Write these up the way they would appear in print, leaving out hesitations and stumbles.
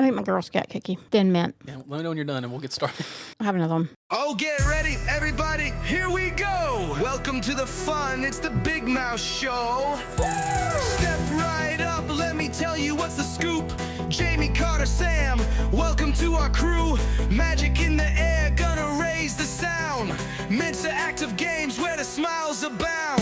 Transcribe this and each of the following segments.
I made my Girl Scout cookie. Then mint. Yeah, let me know when you're done and we'll get started. I have another one. Oh, get ready, everybody. Here we go. Welcome to the fun. It's the Big Mouth Show. Step right up. Let me tell you what's the scoop. Jamie, Carter, Sam. Welcome to our crew. Magic in the air. Gonna raise the sound. Mensa active games where the smiles abound.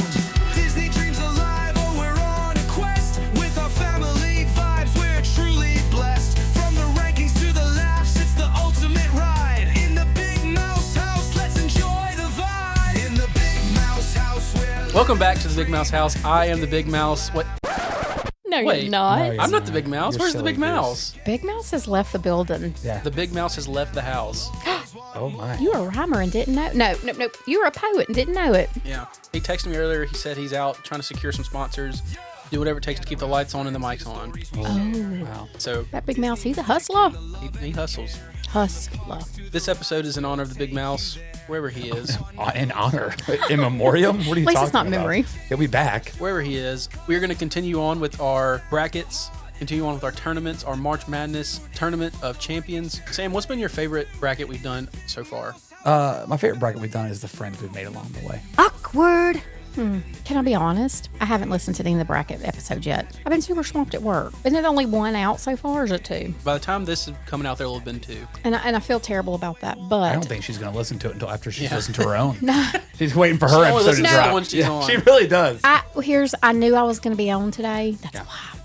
Disney dreams alive. Oh, we're on a quest. With our family vibes, we're truly blessed. From the rankings to the laughs, it's the ultimate ride. In the Big Mouse House, let's enjoy the vibe. In the Big Mouse House, we're Welcome back to the Big Mouse House. I am the Big Mouse. What? No, Wait. you're not. No, you're I'm not the Big Mouse. You're Where's the silly Big goose. Mouse? Big Mouse has left the building. Yeah. The Big Mouse has left the house. Oh my. You were a rhymer and didn't know. No. You were a poet and didn't know it. Yeah. He texted me earlier. He said he's out trying to secure some sponsors, do whatever it takes to keep the lights on and the mics on. Oh. Wow. So That Big Mouse, he's a hustler. he hustles. Hustler. This episode is in honor of the Big Mouse, wherever he is. In honor. In memoriam? What are you At least talking it's not about? memory. He'll be back. Wherever he is. We're going to continue on with our brackets, continue on with our tournaments, our March Madness Tournament of Champions. Sam, what's been your favorite bracket we've done so far? My favorite bracket we've done is the friends we've made along the way. Awkward. Can I be honest? I haven't listened to any of the bracket episodes yet. I've been super swamped at work. Isn't it only one out so far, or is it two? By the time this is coming out, there will have been two. And I feel terrible about that, but I don't think she's going to listen to it until after she's Yeah. listened to her own. She's waiting for her only episode to listens to the drop. one she's on. She really does. I knew I was going to be on today. That's Yeah. why.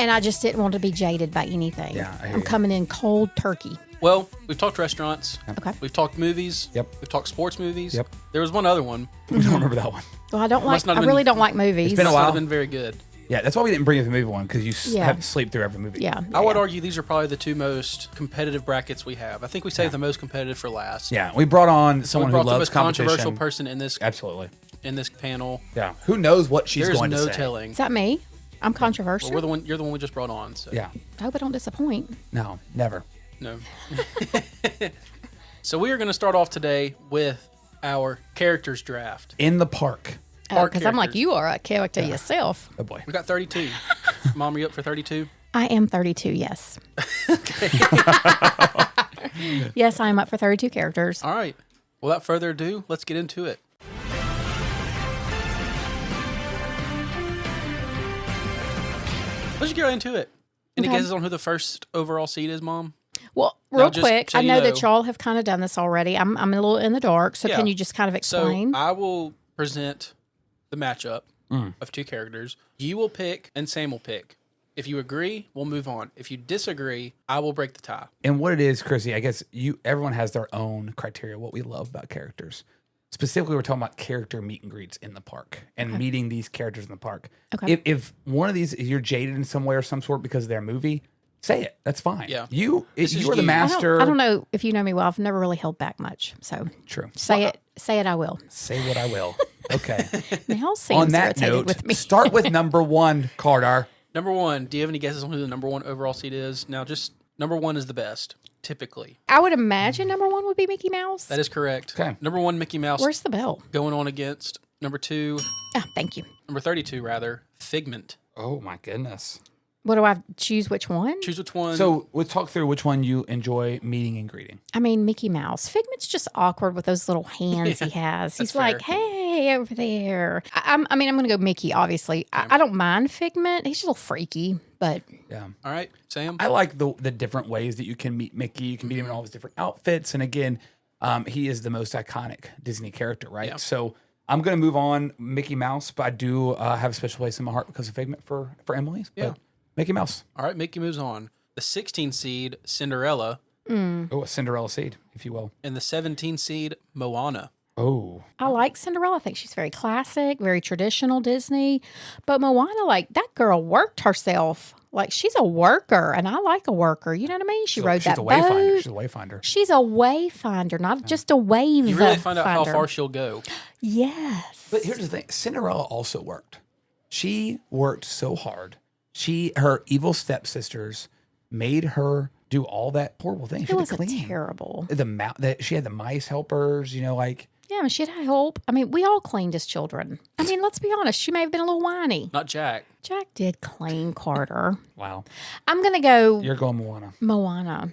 And I just didn't want to be jaded by anything. Yeah, I hear I'm you. coming in cold turkey. Well, we've talked restaurants. Okay. We've talked movies. Yep. We've talked sports movies. Yep. There was one other one. We don't remember that one. Well, I don't Must like. not I have really been- don't like movies. It's been a Must while. not have been very good. Yeah, that's why we didn't bring you the movie one, because you Yeah. have to sleep through every movie. Yeah. I would yeah. argue these are probably the two most competitive brackets we have. I think we saved the most competitive for last. Yeah, we brought on We someone brought who the loves most controversial competition. person in this Absolutely. panel. Yeah. Who knows what she's There's going no to say? telling. Is that me? I'm controversial. Well, you're the one we just brought on. So. Yeah. I hope I don't disappoint. No, never. No. So we are going to start off today with our characters draft. In the park. Park Because I'm like, characters. you are a character yourself. Oh boy. We got 32. Mom, are you up for 32? I am 32, yes. Yes, I am up for 32 characters. All right. Without further ado, let's get into it. Let's get right into it. Any Okay. guesses on who the first overall seed is, Mom? Well, Now, real just quick, so I you know that know- y'all have kind of done this already. I'm a little in the dark, so Yeah. can you just kind of explain? So I will present the matchup of two characters. You will pick and Sam will pick. If you agree, we'll move on. If you disagree, I will break the tie. And what it is, Chrissy, I guess everyone has their own criteria, what we love about characters. Specifically, we're talking about character meet and greets in the park and meeting these characters in the park. Okay. If one of these, if you're jaded in some way or some sort because of their movie, say it. That's fine. Yeah. You This is are the you. master. I don't know if you know me well. I've never really held back much. So True. say it, I will. Say what I will. Okay. Now On seems that irritated note, with me. start with number one, Carter. Number one, do you have any guesses on who the number one overall seed is? Now, just number one is the best, typically. I would imagine number one would be Mickey Mouse. That is correct. Okay. Number one, Mickey Mouse, Where's the bell? going on against number two, Oh, thank you. number 32, rather, Figment. Oh my goodness. What do I choose? Which one? Choose which one. So let's talk through which one you enjoy meeting and greeting. I mean, Mickey Mouse. Figment's just awkward with those little hands he has. He's that's like, fair. hey, over there. I'm going to go Mickey, obviously. I don't mind Figment. He's just a little freaky, but Yeah. All right, Sam. I like the different ways that you can meet Mickey. You can meet him in all his different outfits. And again, he is the most iconic Disney character, right? Yeah. So I'm going to move on Mickey Mouse, but I do have a special place in my heart because of Figment for Emily. Yeah. But Mickey Mouse. All right, Mickey moves on. The 16 seed, Cinderella, Oh, a Cinderella seed, if you will. and the 17 seed, Moana. Oh, I like Cinderella. I think she's very classic, very traditional Disney. But Moana, like, that girl worked herself. Like, she's a worker, and I like a worker. You know what I mean? She rode she's that a wayfinder. boat. She's a wayfinder. She's a wayfinder, not just a wave You really find out how finder. far she'll go. Yes. But here's the thing: Cinderella also worked. She worked so hard. Her evil stepsisters made her do all that horrible thing. She it had was to clean terrible. she had the mice helpers. You know, like Yeah, she had help. I mean, we all cleaned as children. I mean, let's be honest. She may have been a little whiny. Not Jack. Jack did clean Carter. Wow. I'm going to go You're going Moana. Moana.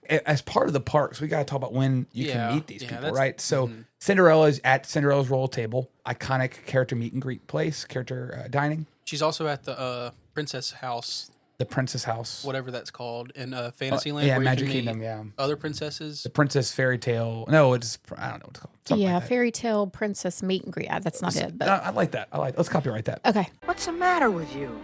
As part of the parks, we got to talk about when you can meet these people, right? So Mm-hmm. Cinderella's at Cinderella's Royal Table, iconic character meet and greet place, character dining. She's also at the princess house, The Princess House. whatever that's called, in Fantasyland. Yeah, where you Magic can meet Kingdom, yeah. Other princesses. The Princess Fairy Tale. No, it's, I don't know what it's called. Something Yeah, like that. fairy tale princess meet and greet. That's not it, but I like that. Let's copyright that. okay. What's the matter with you?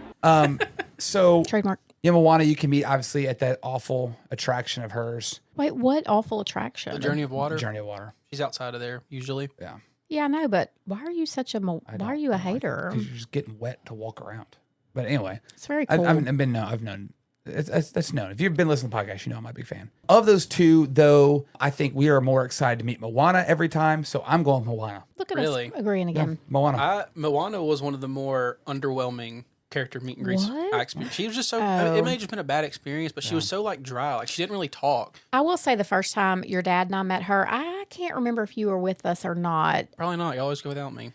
So, Trademark. yeah, Moana, you can meet obviously at that awful attraction of hers, Wait, what awful attraction? The Journey of Water. Journey of Water. She's outside of there usually. Yeah. Yeah, I know, but why are you such a why are you a hater? Because you're just getting wet to walk around. But anyway, It's very cool. I've known. That's known. If you've been listening to the podcast, you know I'm a big fan. Of those two, though, I think we are more excited to meet Moana every time. So I'm going Moana. Look at Really? us agreeing again. Moana. Moana was one of the more underwhelming character meet and greets What? I experienced. She was just so. I mean, it may have just been a bad experience, but she was so like dry. Like she didn't really talk. I will say the first time your dad and I met her, I can't remember if you were with us or not. Probably not. You always go without me.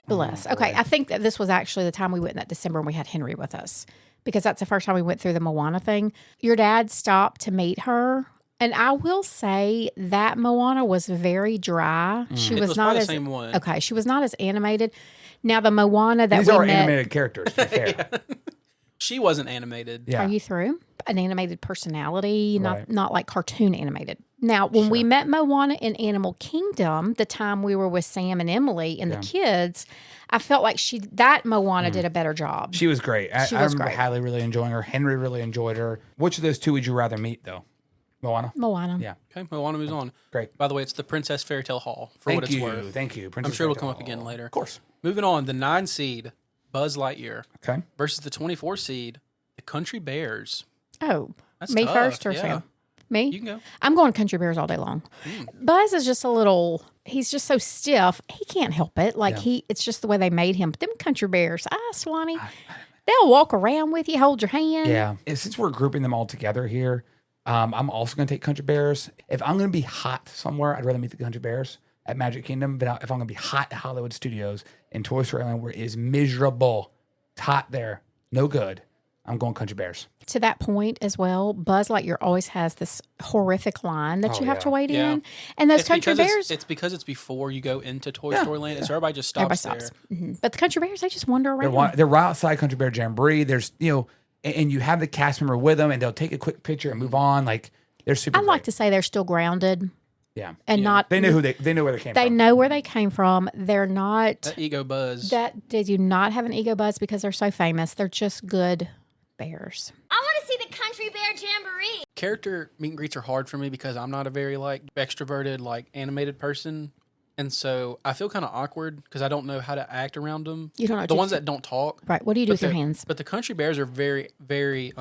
Bless. Okay, I think that this was actually the time we went in that December and we had Henry with us because that's the first time we went through the Moana thing. Your dad stopped to meet her. And I will say that Moana was very dry. She It was was not probably the as same one. okay. She was not as animated. Now the Moana that These we are met. animated characters, to be fair. She wasn't animated. Yeah. Are you through? An animated personality, Right. not like cartoon animated. Now, when we met Moana in Animal Kingdom, the time we were with Sam and Emily and the kids, I felt like Moana did a better job. She was great. She I was remember great. Hallie really enjoying her. Henry really enjoyed her. Which of those two would you rather meet, though? Moana? Moana. Yeah. Okay, Moana moves on. Great. By the way, it's the Princess Fairy Tale Hall for Thank what it's you. worth. Thank you. I'm Princess sure it'll Fairy come Tale up again Hall. later. Of course. Moving on, the 9 seed, Buzz Lightyear, Okay. versus the 24 seed, the Country Bears. Oh, That's me tough, first or yeah. Sam? Me? You can go. I'm going Country Bears all day long. Buzz is just a little. He's just so stiff. He can't help it. Like it's just the way they made him. But them Country Bears, Swanee, they'll walk around with you, hold your hand. Yeah. And since we're grouping them all together here, I'm also going to take Country Bears. If I'm going to be hot somewhere, I'd rather meet the Country Bears at Magic Kingdom. But if I'm going to be hot at Hollywood Studios in Toy Story Land, where it is miserable, it's hot there, no good, I'm going Country Bears. To that point as well, Buzz Lightyear always has this horrific line that you have to wait Yeah. in, and those It's Country because Bears. It's because it's before you go into Toy Story Land, and so everybody just Everybody stops stops. there. But the Country Bears, they just wander around. They're right outside Country Bear Jamboree. There's, and you have the cast member with them, and they'll take a quick picture and move on. Like, they're super I'd like great. to say they're still grounded Yeah. and not. They know they know where they came They from. know where they came from. They're not. That ego Buzz. They do not have an ego buzz because they're so famous. They're just good bears. I want to see the Country Bear Jamboree. Character meet and greets are hard for me because I'm not a very like extroverted, like animated person. And so I feel kind of awkward because I don't know how to act around them. You don't know what the to ones do. that don't talk. Right. What do you do with your the- hands? But the Country Bears are very, very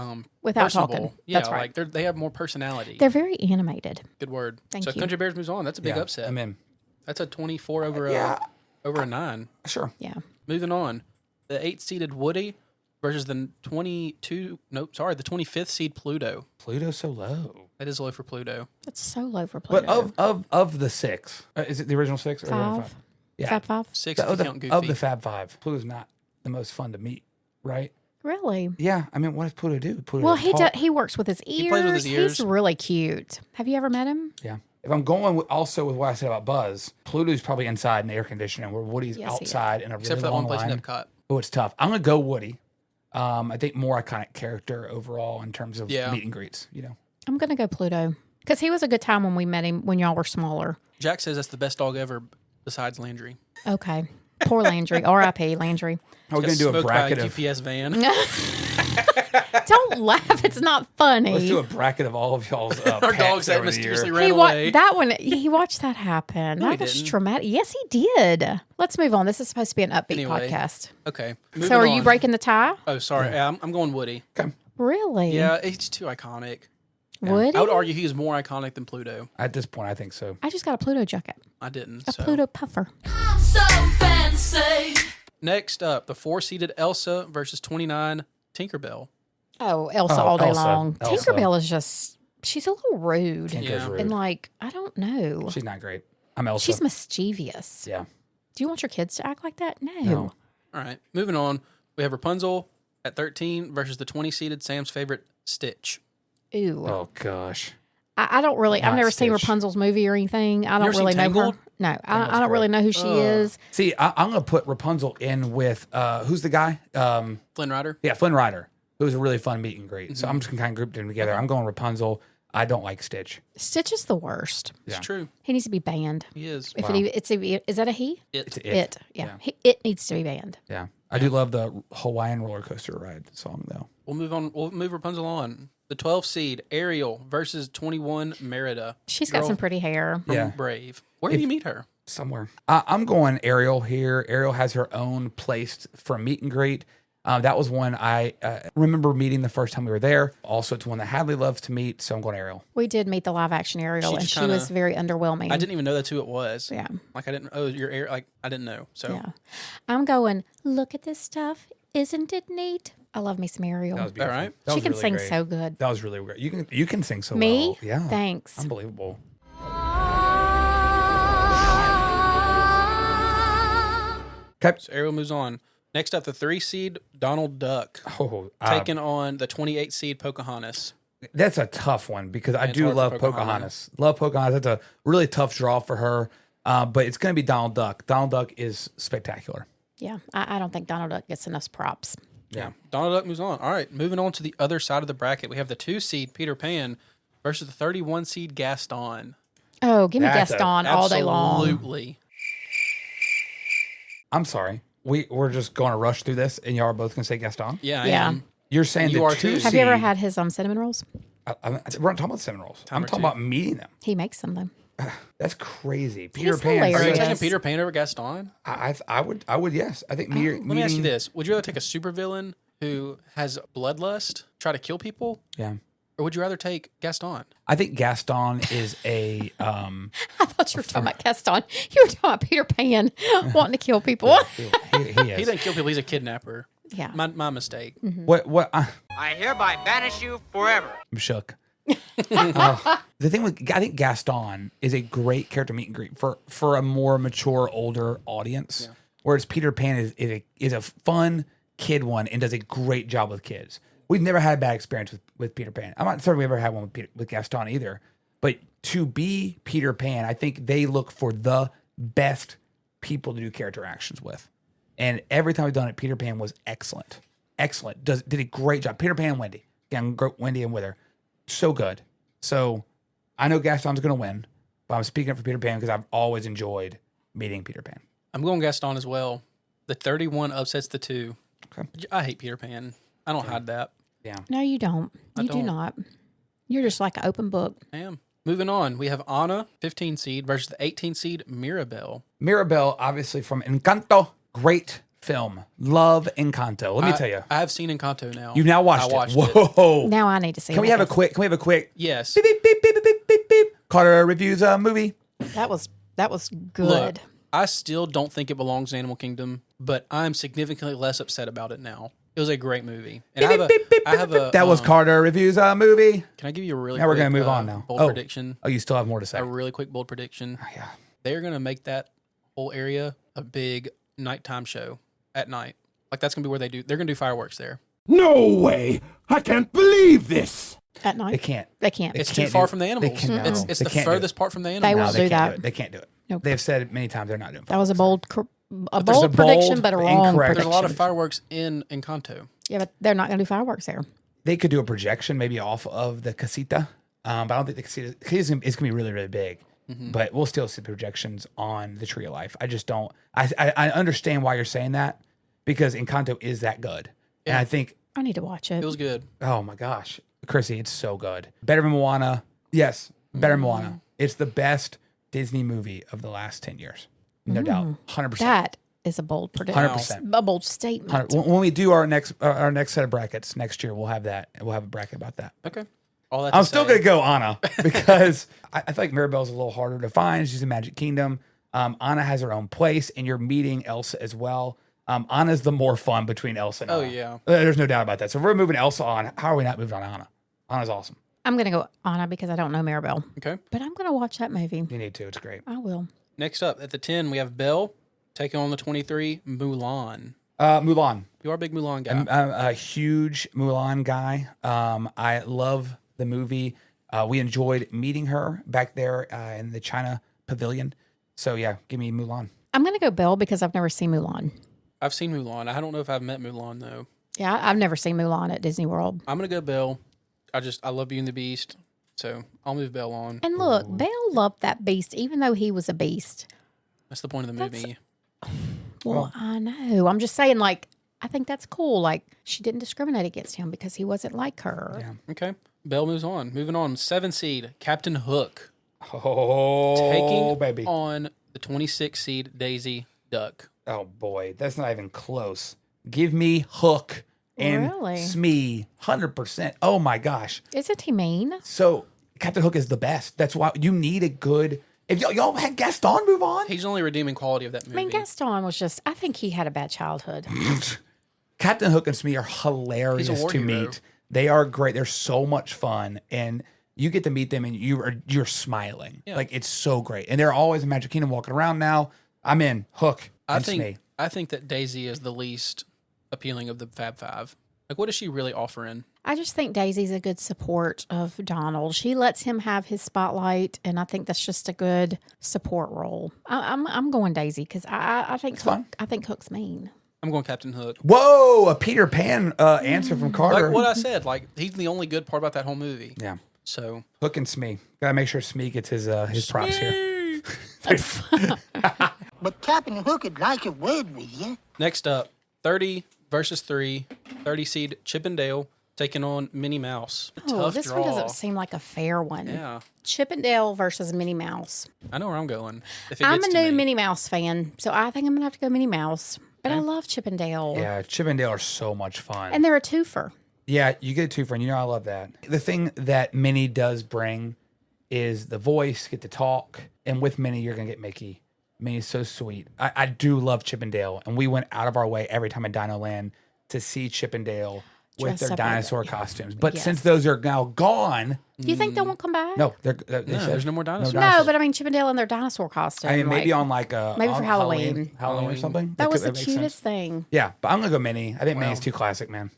Without personable. talking. Yeah, That's right. like they have more personality. They're very animated. Good word. Thank so you. Country Bears moves on. That's a big Yeah, upset. I'm in. That's a 24 over a 9. Sure. Yeah. Moving on, the 8-seeded Woody versus the 25th seed Pluto. Pluto's so low. That is low for Pluto. That's so low for Pluto. But of the 6, is it the original 6 or the original 5. Yeah. Fab 5. 6 Of if you the, count Goofy. of the Fab 5, Pluto's not the most fun to meet, right? Really? Yeah. I mean, what does Pluto do? Pluto Well, doesn't talk. he works with his ears. plays with his ears. He's really cute. Have you ever met him? Yeah. If I'm going also with what I said about Buzz, Pluto's probably inside in the air conditioning, where Woody's Yes, he is. outside in a Except really for that long one place line. in Epcot. Oh, it's tough. I'm gonna go Woody. I think more iconic character overall in terms of meet and greets. I'm going to go Pluto because he was a good time when we met him when y'all were smaller. Jack says that's the best dog ever besides Landry. Okay. Poor Landry. R.I.P. Landry. We're gonna do a Smoked by bracket of. UPS van. Don't laugh. It's not funny. Let's do a bracket of all of y'all's Our pets dogs that over the year. mysteriously ran away. that one. He watched that happen. No, he That was didn't. traumatic. Yes, he did. Let's move on. This is supposed to be an upbeat Anyway. podcast. Okay. So, moving are you on. breaking the tie? Oh, sorry. Yeah, I'm going Woody. Really? Yeah, he's too iconic. Would I would argue he is more iconic than Pluto. At this point, I think so. I just got a Pluto jacket. I didn't. A so. Pluto puffer. So fancy. Next up, the 4-seeded Elsa versus 29 Tinkerbell. Oh, Elsa Oh, all day Elsa. long. Elsa. Tinkerbell is just she's a little rude. Tinker's Yeah. rude. And like, I don't know. She's not great. I'm Elsa. She's mischievous. yeah. Do you want your kids to act like that? No. No. All right, moving on. We have Rapunzel at 13 versus the 20-seeded Sam's favorite, Stitch. Ooh. Oh gosh. I don't really, I've Not never seen Stitch. Rapunzel's movie or anything. I don't ever really seen know Tangled? her. No, I Tangled's don't really great. know who she is. See, I'm gonna put Rapunzel in with who's the guy? Flynn Rider. Yeah, Flynn Rider. It was a really fun meet and greet. So I'm just gonna kind of group them together. I'm going Rapunzel. I don't like Stitch. Stitch is the worst. It's Yeah. true. He needs to be banned. He is. If Wow. is that a he? It's it. It. Yeah. Yeah. It needs to be banned. Yeah. I do love the Hawaiian roller coaster ride song though. We'll move on. We'll move Rapunzel on. The 12 seed, Ariel versus 21, Merida. She's got Girl some pretty hair. from Yeah. Brave. Where did you meet her? Somewhere. I'm going Ariel here. Ariel has her own place for a meet and greet. That was one I remember meeting the first time we were there. Also, it's one that Hadley loves to meet, so I'm going Ariel. We did meet the live action Ariel, She and just she was kinda- very underwhelming. I didn't even know that's who it was. Yeah. Like I didn't. Oh, your Ariel. Like I didn't know. So Yeah. I'm going, look at this stuff. Isn't it neat? I love me some Ariel. That was beautiful. right? That She was can really sing great. so good. That was really great. You can sing so Me? well. Yeah. Thanks. Unbelievable. Okay. So Ariel moves on. Next up, the 3 seed, Donald Duck, Oh, taking on the 28 seed, Pocahontas. that's a tough one because I it's do hard for love Pocahontas. Pocahontas. Love Pocahontas. That's a really tough draw for her. But it's going to be Donald Duck. Donald Duck is spectacular. Yeah. I don't think Donald Duck gets enough props. Yeah. Donald Duck moves on. All right, moving on to the other side of the bracket. We have the 2 seed, Peter Pan, versus the 31 seed, Gaston. Oh, give me That's a- Gaston all day long. Absolutely. I'm sorry. We're just going to rush through this, and y'all are both going to say Gaston. Yeah, Yeah. I am. You're saying You the are 2 too. seed. Have you ever had his cinnamon rolls? We're not talking about cinnamon rolls. I'm or talking two. about meeting them. He makes them though. That's crazy. Peter He's Pan. Are you hilarious. taking Yes. Peter Pan over Gaston? I would yes. I think Let me ask you this. Would you rather take a supervillain who has bloodlust, try to kill people, Yeah. or would you rather take Gaston? I think Gaston is a I thought you were talking about Gaston. You were talking about Peter Pan wanting to kill people. he He is. doesn't kill people. He's a kidnapper. Yeah. My mistake. What I hereby banish you forever. I'm shook. The thing with I think Gaston is a great character meet and greet for a more mature, older audience. Whereas Peter Pan is a fun kid one and does a great job with kids. We've never had a bad experience with Peter Pan. I'm not certain we ever had one with Gaston either. But to be Peter Pan, I think they look for the best people to do character actions with. And every time we've done it, Peter Pan was excellent. Excellent. Did a great job. Peter Pan and Wendy. Yeah, Wendy and Wither. So good. So I know Gaston's going to win, but I'm speaking up for Peter Pan because I've always enjoyed meeting Peter Pan. I'm going Gaston as well. The 31 upsets the 2. Okay. I hate Peter Pan. I don't hide that. Yeah. No, you don't. You do don't. not. You're just like an open book. I am. Moving on, we have Anna, 15 seed, versus the 18 seed, Mirabelle. Mirabelle, obviously from Encanto. Great film. Love Encanto. Let me tell you. I have seen Encanto now. You've now watched I watched it. Whoa. Now I need to see. Can we have a quick Yes. beep, beep, beep, beep, beep, beep, beep. Carter reviews a movie. That was good. Look, I still don't think it belongs in Animal Kingdom, but I'm significantly less upset about it now. It was a great movie. And I have a That was Carter reviews a movie. Can I give you a really Now we're quick, gonna move on now. bold Oh. prediction? Oh, you still have more to say. A really quick bold prediction. Yeah. They're going to make that whole area a big nighttime show at night. Like that's going to be where they're going to do fireworks there. No way! I can't believe this! At night. They can't. They can't. It's can't too far do- from the they animals. can- no, It's they the can't do it. furthest part from the They animals. will No, do they can't that. do it. They can't do it. Nope. They've said it many times they're not doing That was a fireworks. bold there's a prediction, bold, but a wrong incorrect- prediction. There's a lot of fireworks in Encanto. Yeah, but they're not going to do fireworks there. They could do a projection maybe off of the casita, but I don't think the casita is going to be really, really big. But we'll still see projections on the Tree of Life. I just don't. I understand why you're saying that because Encanto is that good, and I think I need to watch it. It was good. oh my gosh, Chrissy, it's so good. Better than Moana. Yes, better than Moana. It's the best Disney movie of the last 10 years. No doubt. 100%. That is a bold prediction. 100%. A bold statement. When we do our next set of brackets next year, we'll have that. We'll have a bracket about that. Okay. All that I'm to still say- going to go Anna because I feel like Mirabelle's a little harder to find. She's in Magic Kingdom. Anna has her own place, and you're meeting Elsa as well. Anna's the more fun between Elsa and Oh, Anna. yeah. There's no doubt about that. So if we're moving Elsa on, how are we not moving on Anna? Anna's awesome. I'm going to go Anna because I don't know Maribel. Okay. But I'm going to watch that movie. You need to. It's great. I will. Next up, at the 10, we have Belle taking on the 23, Mulan. Mulan. You are a big Mulan guy. I'm a huge Mulan guy. I love the movie. We enjoyed meeting her back there in the China Pavilion. So, yeah, give me Mulan. I'm going to go Belle because I've never seen Mulan. I've seen Mulan. I don't know if I've met Mulan, though. Yeah, I've never seen Mulan at Disney World. I'm going to go Belle. I love Beauty and the Beast. So I'll move Belle on. And look, Belle loved that beast, even though he was a beast. That's the point of the movie. Well, I know. I'm just saying, like, I think that's cool. Like, she didn't discriminate against him because he wasn't like her. Yeah. Okay. Belle moves on. Moving on. 7 seed, Captain Hook. Oh, Taking baby. on the 26 seed, Daisy Duck. Oh, boy. That's not even close. Give me Hook and Really? Smee. 100%. Oh, my gosh. Isn't he mean? So, Captain Hook is the best. That's why you need a good... If y'all had Gaston move on... He's the only redeeming quality of that I movie. mean, Gaston was just, I think he had a bad childhood. Captain Hook and Smee are hilarious He's a war to hero. meet. They are great. They're so much fun. And you get to meet them and you're smiling. Yeah. Like, it's so great. And they're always in Magic Kingdom walking around now. I'm in. Hook and Smee. I think that Daisy is the least appealing of the Fab Five. Like, what is she really offering? I just think Daisy's a good support of Donald. She lets him have his spotlight, and I think that's just a good support role. I'm going Daisy because I think fun. I think Hook's mean. I'm going Captain Hook. Whoa, a Peter Pan answer from Carter. Like what I said, like he's the only good part about that whole movie. Yeah. So Hook and Smee. Gotta make sure Smee gets his props here. But Captain Hook would like a word with you. next up, 30 versus 3, 30 seed Chip and Dale taking on Minnie Mouse. Oh, Tough this draw. one doesn't seem like a fair one. Yeah, Chip and Dale versus Minnie Mouse. I know where I'm going. If it I'm gets a to new me. Minnie Mouse fan, so I think I'm gonna have to go Minnie Mouse. But I love Chip and Dale. Yeah, Chip and Dale are so much fun. And they're a twofer. Yeah, you get a twofer, and you know I love that. The thing that Minnie does bring is the voice, get to talk, and with Minnie, you're going to get Mickey. Minnie's so sweet. I do love Chip and Dale, and we went out of our way every time at Dino Land to see Chip and Dale with Dress their up dinosaur as- costumes. But Yes. since those are now gone, Do you think they won't come back? no, they No, there's no more dinosaurs. No, but I mean Chip and Dale in their dinosaur costume. I mean, maybe like, on like a maybe for on Halloween. Halloween or something. that was the makes sense. cutest thing. Yeah, but I'm gonna go Minnie. I think Minnie's too classic, man.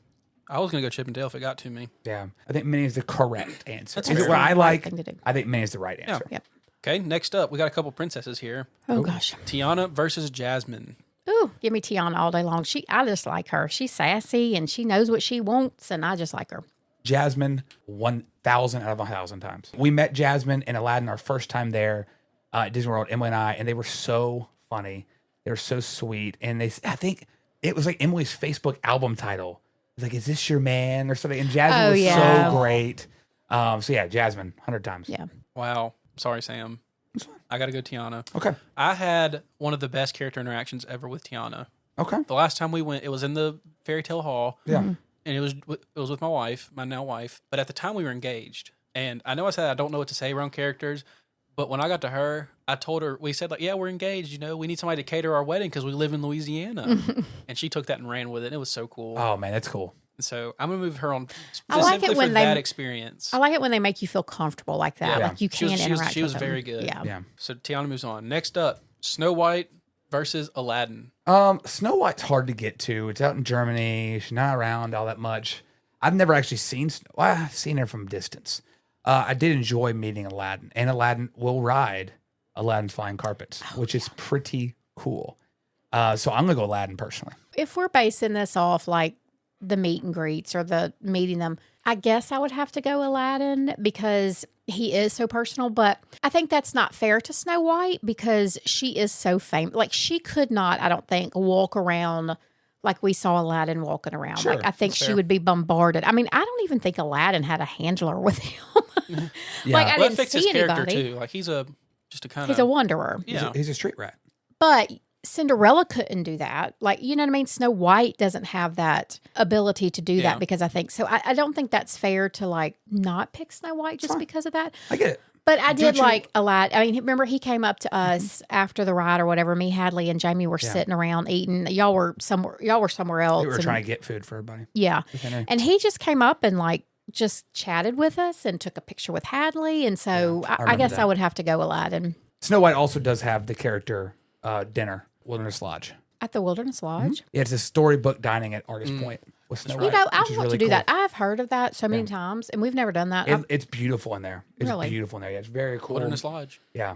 I was gonna go Chip and Dale if it got to me. Yeah, I think Minnie is the correct answer. That's Is fair. it what I Right like? thing to do. I think Minnie's the right answer. Yep. Okay, next up, we got a couple princesses here. Oh gosh. Tiana versus Jasmine. Ooh, give me Tiana all day long. I just like her. She's sassy and she knows what she wants, and I just like her. Jasmine, 1,000 out of 1,000 times. We met Jasmine and Aladdin our first time there at Disney World, Emily and I, and they were so funny. They were so sweet. And I think it was like Emily's Facebook album title. It's like, is this your man or something? And Jasmine Oh, was yeah. so great. So yeah, Jasmine, 100 times. Yeah. Wow. Sorry, Sam. I got to go Tiana. Okay. I had one of the best character interactions ever with Tiana. Okay. The last time we went, it was in the fairy tale hall. Yeah. Mm-hmm. And it was with my wife, my now wife. But at the time we were engaged. And I know I said I don't know what to say around characters. But when I got to her, I told her, we said, like, yeah, we're engaged. You know, we need somebody to cater our wedding because we live in Louisiana. And she took that and ran with it. And it was so cool. Oh, man, that's cool. So I'm going to move her on I like it specifically when for they- that experience. I like it when they make you feel comfortable like that. Yeah. Like you She was- can she was- interact she was with them. very good. Yeah. Yeah. So Tiana moves on. Next up, Snow White versus Aladdin. Snow White's hard to get to. It's out in Germany. She's not around all that much. I've never actually seen I've seen her from a distance. I did enjoy meeting Aladdin, and Aladdin will ride Aladdin's flying carpets, which is pretty cool. So I'm gonna go Aladdin personally. If we're basing this off like the meet and greets or the meeting them, I guess I would have to go Aladdin because he is so personal. But I think that's not fair to Snow White because she is so famous. Like she could not, I don't think, walk around like we saw Aladdin walking around. Sure, like I think that's she fair. would be bombarded. I mean, I don't even think Aladdin had a handler with him. Yeah. Like I Well, that didn't fits his see character anybody. too. Like he's just a kind of He's a wanderer. yeah. He's a street rat. But Cinderella couldn't do that. Like, you know what I mean? Snow White doesn't have that ability to do Yeah. that because I think so. I don't think that's fair to like not pick Snow White just because of that. I get it. But I did you- like Aladdin. I mean, remember he came up to us after the ride or whatever. Me, Hadley, and Jamie were sitting around eating. Y'all were somewhere else. We were and- trying to get food for everybody. yeah. Henry. And he just came up and like just chatted with us and took a picture with Hadley. And so I remember guess that. I would have to go Aladdin Snow White also does have the character dinner, Wilderness Lodge. at the Wilderness Lodge. Yeah, it's a storybook dining at Artist Point with Snow White. You know, I which is want really to do cool. that. I've heard of that so many times, and we've never done that. It's beautiful in there. It's Really? beautiful in there. Yeah, it's very cool. Wilderness Lodge. Yeah.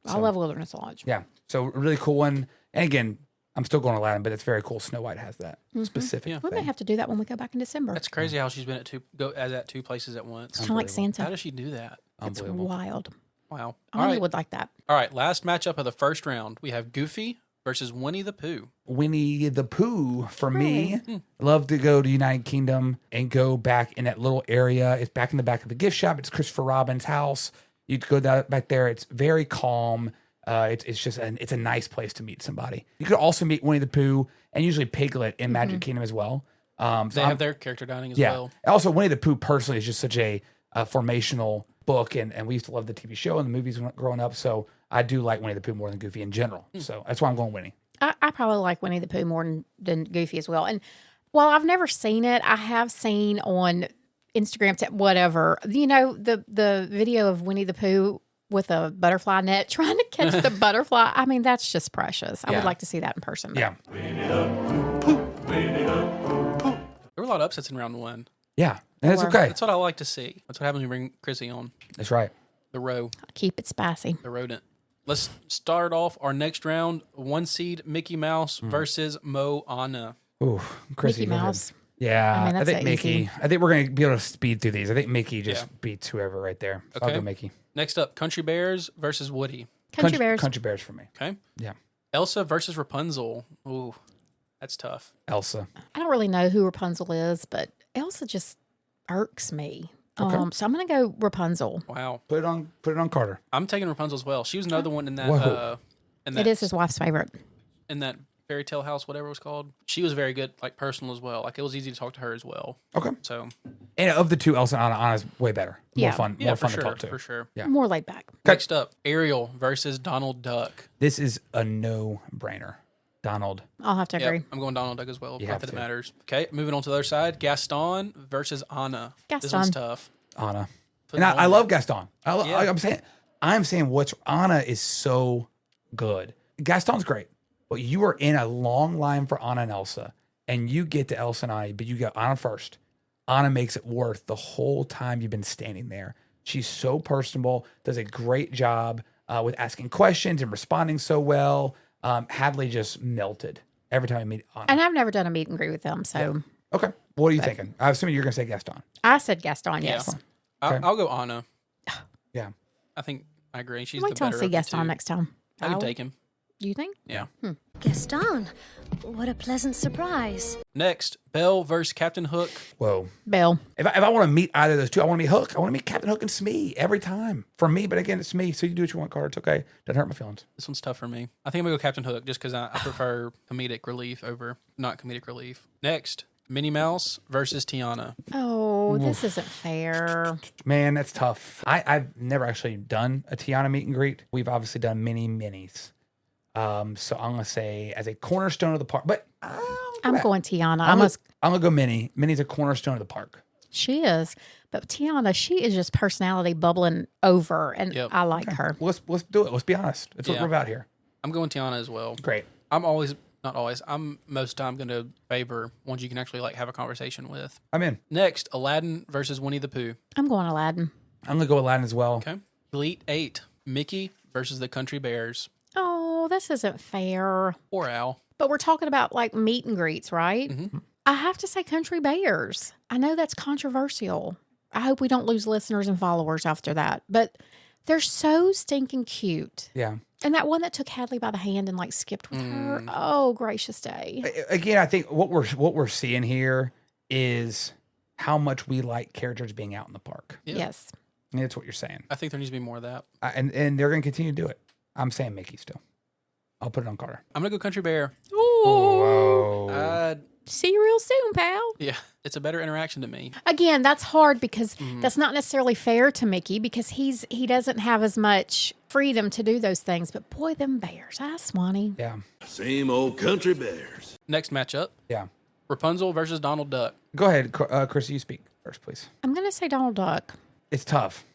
I love Wilderness Lodge. Yeah. So a really cool one. And again, I'm still going Aladdin, but it's very cool. Snow White has that specific We may thing. have to do that when we go back in December. That's crazy how she's been at two places at once. Kind of like Santa. How does she do that? It's Unbelievable. wild. Wow. I All only right. would like that. All right. Last matchup of the first round. We have Goofy versus Winnie the Pooh. Winnie the Pooh for me. Love to go to United Kingdom and go back in that little area. It's back in the back of the gift shop. It's Christopher Robin's house. You go back there. It's very calm. It's just it's a nice place to meet somebody. You could also meet Winnie the Pooh and usually Piglet in Magic Kingdom as well. They have their character dining as well. Also, Winnie the Pooh personally is just such a formational book, and we used to love the TV show and the movies growing up. So I do like Winnie the Pooh more than Goofy in general. So that's why I'm going Winnie. I probably like Winnie the Pooh more than Goofy as well. And while I've never seen it, I have seen on Instagram, whatever, you know, the video of Winnie the Pooh with a butterfly net trying to catch the butterfly. I mean, that's just precious. I would like to see that in person. Yeah. There were a lot of upsets in round one. Yeah. And it's Or- okay. That's what I like to see. That's what happens when we bring Chrissy on. That's right. The Reaux, Keep it spicy. the rodent. Let's start off our next round. 1 seed Mickey Mouse versus Moana. Ooh, Chrissy, Mickey go ahead. Mouse. Yeah, I mean, I that's think so Mickey. easy. I think we're going to be able to speed through these. I think Mickey just Yeah. beats whoever right there. So Okay. I'll go Mickey. Next up, Country Bears versus Woody. Country Bears. Country Bears for me. Okay. Yeah. Elsa versus Rapunzel. Ooh, that's tough. Elsa. I don't really know who Rapunzel is, but Elsa just irks me. So I'm going to go Rapunzel. Wow. Put it on Carter. I'm taking Rapunzel as well. She was another one in that. Whoa. It is his wife's favorite. in that fairy tale house, whatever it was called. She was very good, like personal as well. Like it was easy to talk to her as well. Okay. So And of the two, Elsa and Anna's way better. More Yeah. fun. yeah, More for fun sure, to talk to. for sure. Yeah. More laid back. Next up, Ariel versus Donald Duck. This is a no-brainer. Donald. I'll have to Yep, agree. I'm going Donald Duck as well. You Not have that it to. matters. Okay, moving on to the other side. Gaston versus Anna. This Gaston. one's tough. Anna. Put And it on I there. love Gaston. Yeah. I'm saying what's Anna is so good. Gaston's great, but you are in a long line for Anna and Elsa, and you get to Elsa and Anna, but you got Anna first. Anna makes it worth the whole time you've been standing there. She's so personable, does a great job with asking questions and responding so well. Hadley just melted every time I meet Anna. And I've never done a meet and greet with them. So Okay, what are you thinking? I'm assuming you're going to say Gaston. I said Gaston, yes. Yeah. Okay. I'll go Anna. Yeah. I think I agree. She's Wait the till I better see of the Gaston two. next time. I can take him. You think? Yeah. Gaston, what a pleasant surprise. Next, Belle versus Captain Hook. Whoa. Bill. If I want to meet either of those two, I want to meet Hook. I want to meet Captain Hook and Smee every time. For me, but again, it's Smee. So you do what you want, Carter. It's okay. Doesn't hurt my feelings. This one's tough for me. I think I'm going to go Captain Hook just because I prefer comedic relief over not comedic relief. Next, Minnie Mouse versus Tiana. Oh, this isn't fair. Man, that's tough. I've never actually done a Tiana meet and greet. We've obviously done many minis. So I'm gonna say as a cornerstone of the park, but I'm going Tiana. I'm gonna go Minnie. Minnie's a cornerstone of the park. She is. But Tiana, she is just personality bubbling over, and Yep. I like her. Let's do it. Let's be honest. That's what Yeah. we're about here. I'm going Tiana as well. Great. I'm most time going to favor ones you can actually like have a conversation with. I'm in. Next, Aladdin versus Winnie the Pooh. I'm going Aladdin. I'm gonna go Aladdin as well. Okay. Elite 8, Mickey versus the Country Bears. Oh, this isn't fair. Or Al. But we're talking about like meet and greets, right? Mm-hmm. I have to say Country Bears. I know that's controversial. I hope we don't lose listeners and followers after that. But they're so stinking cute. Yeah. And that one that took Hadley by the hand and like skipped with her. Oh, gracious day. Again, I think what we're seeing here is how much we like characters being out in the park. Yeah. Yes. And that's what you're saying. I think there needs to be more of that. And they're gonna continue to do it. I'm saying Mickey still. I'll put it on Carter. I'm going to go Country Bear. Whoa. See you real soon, pal. Yeah, it's a better interaction to me. Again, that's hard because that's not necessarily fair to Mickey because he doesn't have as much freedom to do those things. But boy, them bears, Swanee. Yeah. Same old country bears. Next matchup, Yeah. Rapunzel versus Donald Duck. Go ahead, Chrissy, you speak. First, please. I'm going to say Donald Duck. It's tough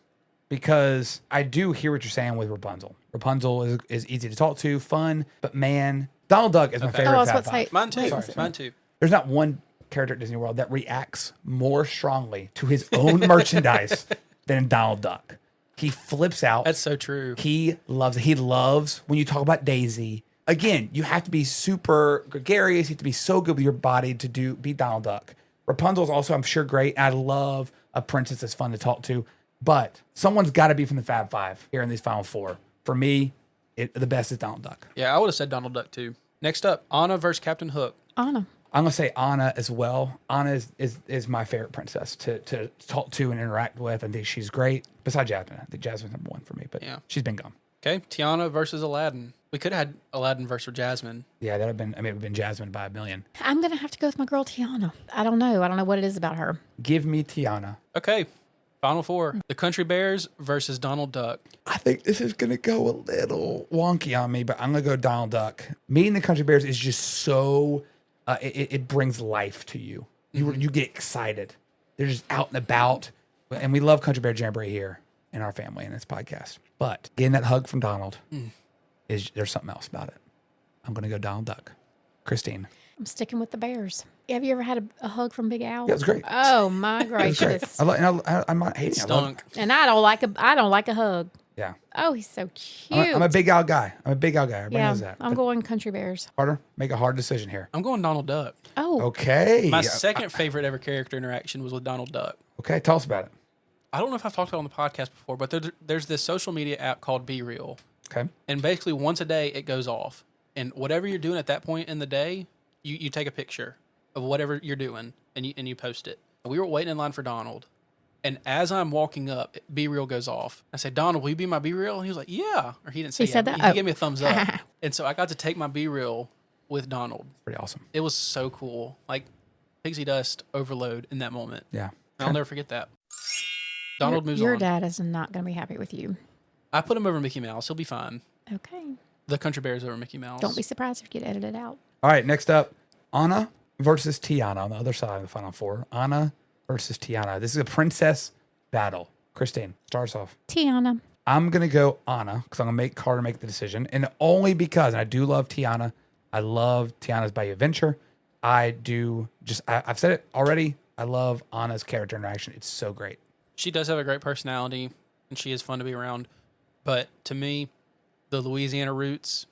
because I do hear what you're saying with Rapunzel. Rapunzel is easy to talk to, fun, but man, Donald Duck is my favorite. I was Fab about to say, Five. Mine too. wait, Mine too. There's not one character at Disney World that reacts more strongly to his own merchandise than Donald Duck. He flips out. That's so true. He loves it. He loves when you talk about Daisy. Again, you have to be super gregarious. You have to be so good with your body to be Donald Duck. Rapunzel is also, I'm sure, great. I love a princess that's fun to talk to. But someone's got to be from the Fab Five here in these final four. For me, the best is Donald Duck. Yeah, I would have said Donald Duck too. Next up, Anna versus Captain Hook. Anna. I'm gonna say Anna as well. Anna is my favorite princess to talk to and interact with. I think she's great. Besides Jasmine, I think Jasmine's number one for me, but Yeah. she's been gone. Okay, Tiana versus Aladdin. We could have had Aladdin versus Jasmine. Yeah, that would have been. I mean, it would have been Jasmine by a million. I'm going to have to go with my girl Tiana. I don't know. I don't know what it is about her. Give me Tiana. Okay, final four. The Country Bears versus Donald Duck. I think this is gonna go a little wonky on me, but I'm gonna go Donald Duck. Meeting the Country Bears is just so. It brings life to you. You get excited. They're just out and about, and we love Country Bear Jamboree here in our family in this podcast. But getting that hug from Donald there's something else about it. I'm gonna go Donald Duck. Christine. I'm sticking with the Bears. Have you ever had a hug from Big Al? Yeah, it was great. Oh my It was great. gracious! I'm not hating. I love, Stunk. And I don't like a hug. yeah. Oh, he's so cute. I'm a Big Al guy. Everybody knows that. I'm But going Country Bears. Carter, make a hard decision here. I'm going Donald Duck. Oh, Okay. My second favorite ever character interaction was with Donald Duck. Okay, tell us about it. I don't know if I've talked about it on the podcast before, but there's this social media app called Be Real. Okay. And basically once a day it goes off. And whatever you're doing at that point in the day, you take a picture of whatever you're doing and you post it. We were waiting in line for Donald. And as I'm walking up, Be Real goes off. I said, Donald, will you be my Be Real? And he was like, yeah. Or he didn't say He said yeah, that? He Oh. gave me a thumbs up. And so I got to take my Be Real with Donald. Pretty awesome. It was so cool. Like pixie dust overload in that moment. Yeah. I'll never forget that. Donald moves your on. dad is not going to be happy with you. I put him over Mickey Mouse. He'll be fine. Okay. The Country Bears over Mickey Mouse. Don't be surprised if you get edited out. All right, next up, Anna versus Tiana on the other side of the final four. Anna versus Tiana. This is a princess battle. Christine, start us off. Tiana. I'm going to go Anna because I'm going to make Carter make the decision. And only because, and I do love Tiana. I love Tiana's Bayou Adventure. I've said it already. I love Anna's character interaction. It's so great. She does have a great personality, and she is fun to be around. But to me, the Louisiana roots,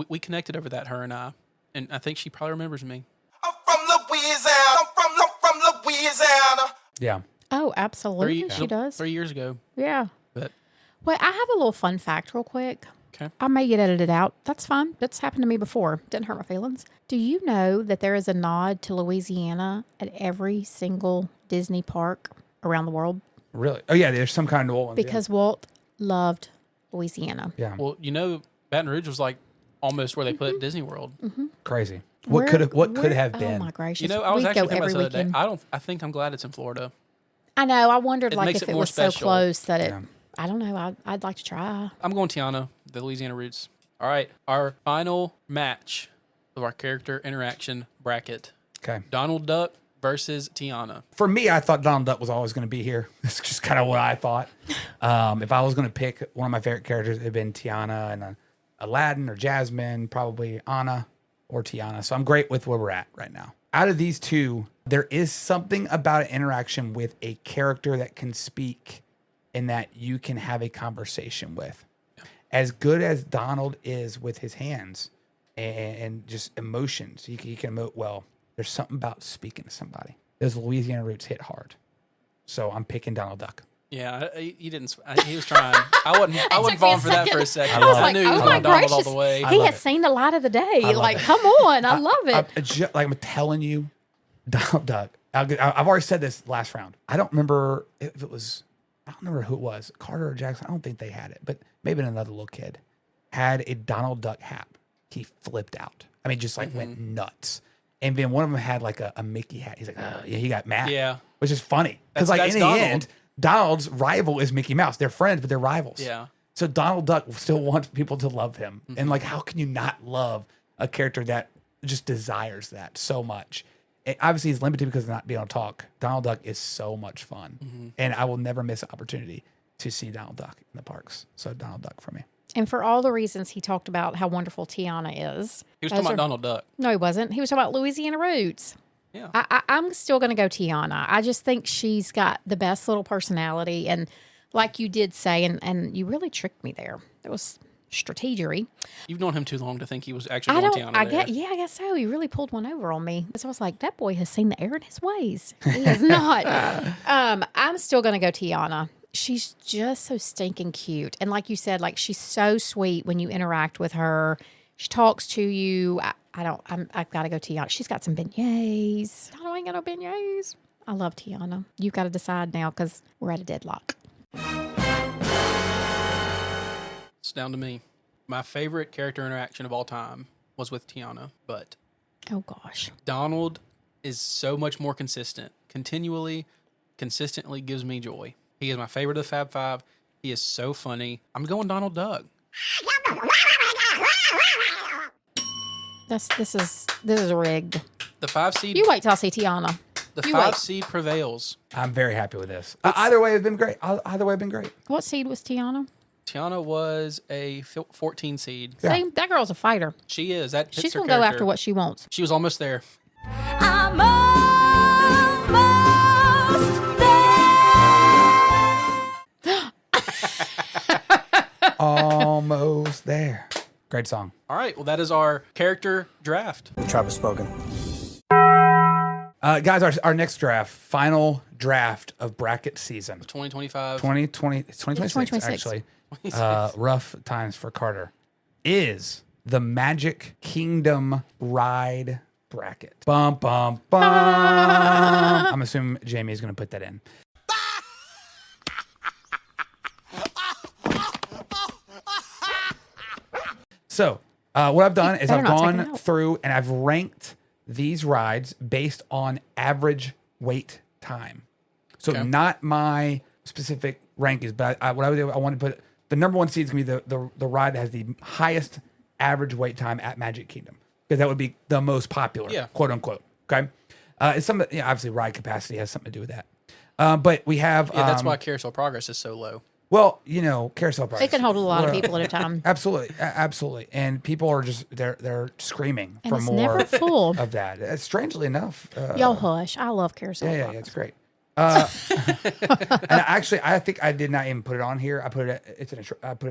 we connected over that, her and I. And I think she probably remembers me. I'm from Louisiana. I'm from Louisiana. Yeah. Oh, absolutely. She does. 3 years ago. Yeah. But Wait, I have a little fun fact real quick. okay. I may get edited out. That's fine. That's happened to me before. Didn't hurt my feelings. Do you know that there is a nod to Louisiana at every single Disney park around the world? Really? Oh, yeah, there's some kind of New Orleans. Because Walt loved Louisiana. Yeah. Well, Baton Rouge was like almost where they put Disney World. Crazy. What could have been? Oh my gracious! I was We'd actually go thinking about every this the other day. weekend. I think I'm glad it's in Florida. I know. I wondered It like makes if it it more was so special. close that it. Yeah. I don't know. I'd like to try. I'm going Tiana, the Louisiana roots. All right, our final match of our character interaction bracket: Okay. Donald Duck versus Tiana. For me, I thought Donald Duck was always going to be here. That's just kind of what I thought. If I was going to pick one of my favorite characters, it'd been Tiana and Aladdin or Jasmine, probably Anna or Tiana. So I'm great with where we're at right now. Out of these two, there is something about an interaction with a character that can speak and that you can have a conversation with. As good as Donald is with his hands and just emotions, he can emote well. There's something about speaking to somebody. Those Louisiana roots hit hard. So I'm picking Donald Duck. Yeah, he didn't. He was trying. I wasn't took me falling a for that for a second. second. I was I like, knew he was oh my going Donald all gracious. the way. He love has it. seen the light of the day. love Like, it. come on. I love it. I'm telling you, Donald Duck. I've already said this last round. I don't remember if it was. I don't remember who it was. Carter or Jackson. I don't think they had it, but maybe another little kid had a Donald Duck hat. He flipped out. I mean, just like went nuts. And then one of them had like a Mickey hat. He's like, oh, yeah, he got mad. Yeah. Which is funny. Because That's in Donald. the end, Donald's rival is Mickey Mouse. They're friends, but they're rivals. Yeah. So Donald Duck still wants people to love him. And like, how can you not love a character that just desires that so much? obviously he's limited because of not being able to talk. Donald Duck is so much fun, and I will never miss an opportunity to see Donald Duck in the parks. So Donald Duck for me. And for all the reasons he talked about how wonderful Tiana is. He was talking about Donald Duck. No, he wasn't. He was talking about Louisiana Roots. Yeah. I'm still going to go Tiana. I just think she's got the best little personality. And like you did say, and you really tricked me there. It was strategery. You've known him too long to think he was actually going Tiana there. I guess so. He really pulled one over on me. So I was like, that boy has seen the error in his ways. He has not. I'm still going to go Tiana. She's just so stinking cute. And like you said, like she's so sweet when you interact with her. She talks to you. I've got to go Tiana. She's got some beignets. I ain't got no beignets. I love Tiana. You've got to decide now because we're at a deadlock. It's down to me. My favorite character interaction of all time was with Tiana, but oh gosh, Donald is so much more consistent. Consistently gives me joy. He is my favorite of the Fab Five. He is so funny. I'm going Donald Duck. This is rigged. The 5 seed. You wait till I see Tiana. The 5 seed prevails. I'm very happy with this. Either way, it's been great. What seed was Tiana? Tiana was a 14 seed. Yeah. See, that girl's a fighter. She is. She's going to go after what she wants. She was almost there. I'm almost there. Almost there. Great song. All right. Well, that is our character draft. The trap has spoken. Guys, our next draft, final draft of bracket season. 2025. 2026, actually. Rough times for Carter. Is the Magic Kingdom ride bracket. Bum, bum, bum. I'm assuming Jamie is going to put that in. So, what I've done is I've gone through and I've ranked these rides based on average wait time. So not my specific rankings, but what I would do, I want to put the number one seed is going to be the ride that has the highest average wait time at Magic Kingdom, because that would be the most popular, quote unquote. Okay, it's some obviously ride capacity has something to do with that. But we have that's why Carousel Progress is so low. Well, Carousel Progress. It can hold a lot of people at a time. Absolutely. And people are just they're screaming and for it's more never full. of that. Strangely enough, y'all hush. I love Carousel Progress. Yeah, it's great. And actually, I think I did not even put it on here. I put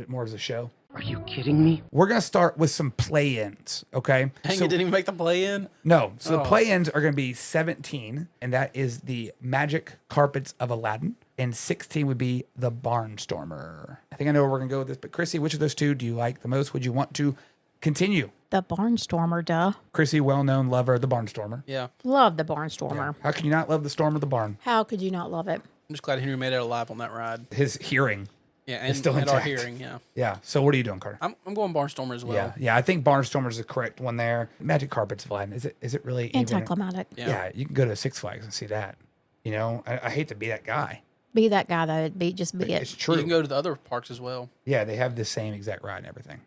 it more as a show. Are you kidding me? We're gonna start with some play-ins, okay? Dang, it didn't even make the play-in? No. So the play-ins are gonna be 17, and that is the Magic Carpets of Aladdin, and 16 would be the Barnstormer. I think I know where we're gonna go with this, but Chrissy, which of those two do you like the most? Would you want to continue? The Barnstormer, duh. Chrissy, well-known lover of the Barnstormer. Yeah. Love the Barnstormer. Yeah. How can you not love the Storm of the Barn? How could you not love it? I'm just glad Henry made it alive on that ride. His hearing. Yeah, and still intact. Our hearing, yeah. Yeah. So what are you doing, Carter? I'm going Barnstormer as well. Yeah. I think Barnstormer is the correct one there. Magic Carpets of Aladdin. Is it really anticlimactic? Yeah. You can go to Six Flags and see that. I hate to be that guy. Be that guy though. Just be it. It's true. You can go to the other parks as well. Yeah, they have the same exact ride and everything.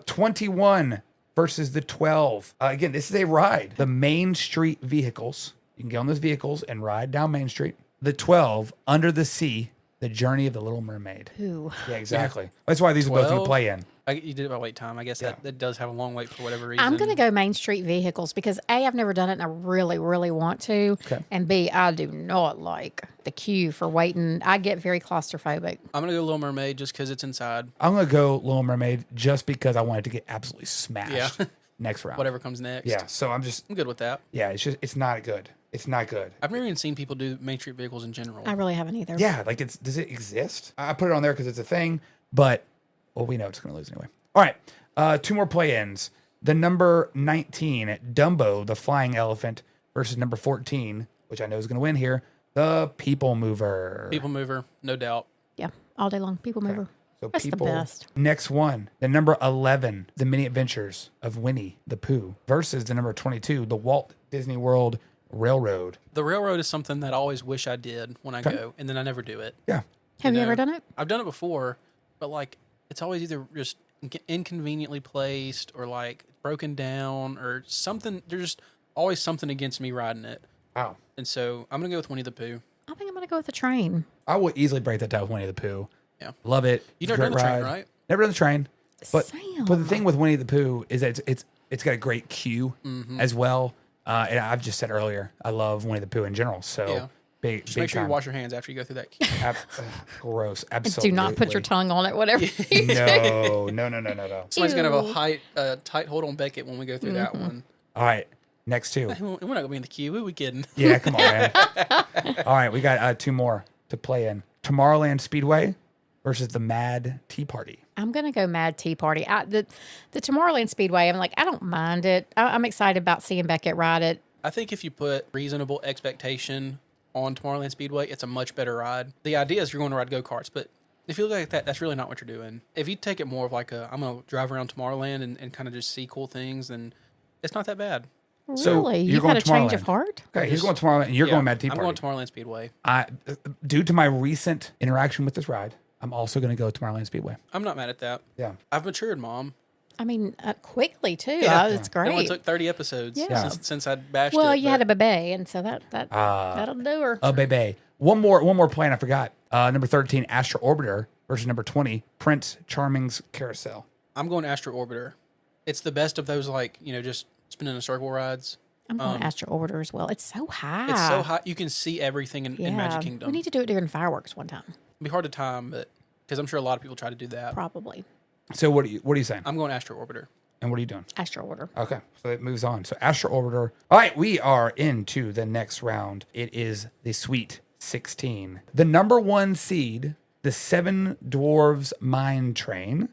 21 versus the 12. Again, this is a ride. The Main Street vehicles. You can get on those vehicles and ride down Main Street. The 12, Under the Sea, The Journey of the Little Mermaid. Ooh. Yeah, exactly. That's why these are both going to play in. You did it by wait time. I guess that does have a long wait for whatever reason. I'm going to go Main Street vehicles because A, I've never done it and I really, really want to. Okay. And B, I do not like the queue for waiting. I get very claustrophobic. I'm going to go Little Mermaid just because it's inside. I'm going to go Little Mermaid just because I wanted to get absolutely smashed next round. Whatever comes next. Yeah, so I'm good with that. Yeah, it's not good. It's not good. I've never even seen people do Main Street vehicles in general. I really haven't either. Yeah, does it exist? I put it on there because it's a thing, but we know it's going to lose anyway. All right, 2 more play-ins. The number 19, Dumbo, the Flying Elephant, versus number 14, which I know is going to win here, the People Mover. People Mover, no doubt. Yeah, all day long. People Mover. So that's the best. Next one, the number 11, The Mini Adventures of Winnie the Pooh, versus the number 22, the Walt Disney World Railroad. The Railroad is something that I always wish I did when I go, and then I never do it. Yeah. Have you ever done it? I've done it before, but it's always either just inconveniently placed or broken down or something. There's just always something against me riding it. Wow. And so I'm going to go with Winnie the Pooh. I think I'm going to go with the train. I would easily break that down with Winnie the Pooh. Yeah. Love it. You It's a never done great the train, ride. right? Never done the train. But Sam. the thing with Winnie the Pooh is that it's got a great queue as well. And I've just said earlier, I love Winnie the Pooh in general. So Yeah. big, Just big make sure time. you wash your hands after you go through that queue. Gross. And Absolutely. do not put your tongue on it, whatever you do. No. Somebody's going to have Ew. a tight hold on Beckett when we go through that one. All right. Next two. We're not going to be in the queue. Who are we kidding? Yeah, come on, man. All right, we got two more to play in. Tomorrowland Speedway versus the Mad Tea Party. I'm going to go Mad Tea Party. The Tomorrowland Speedway, I'm like, I don't mind it. I'm excited about seeing Beckett ride it. I think if you put reasonable expectation on Tomorrowland Speedway, it's a much better ride. The idea is you're going to ride go-karts, but if you look at that, that's really not what you're doing. If you take it more of like I'm going to drive around Tomorrowland and kind of just see cool things, then it's not that bad. So Really? you're You've going had a change of Tomorrowland. heart? Okay, he's going Tomorrowland, and you're going Mad Tea I'm Party. going Tomorrowland Speedway. Due to my recent interaction with this ride, I'm also going to go Tomorrowland Speedway. I'm not mad at that. Yeah. I've matured, Mom. I mean, quickly, too. Yeah. It's It only great. took 30 episodes Yeah. since I bashed it. Well, you but had a baby, and so that'll do her. Baby. One more plan I forgot. Number 13, Astro Orbiter versus number 20, Prince Charming's Carousel. I'm going Astro Orbiter. It's the best of those, just spinning in a circle rides. I'm going Astro Orbiter as well. It's so high. It's so high. You can see everything in Magic Kingdom. We need to do it during fireworks one time. It'd be hard to time, but because I'm sure a lot of people try to do that. Probably. So what are you saying? I'm going Astro Orbiter. And what are you doing? Astro Orbiter. Okay, so it moves on. So Astro Orbiter. All right, we are into the next round. It is the Sweet 16. The number 1 seed, the Seven Dwarves Mine Train,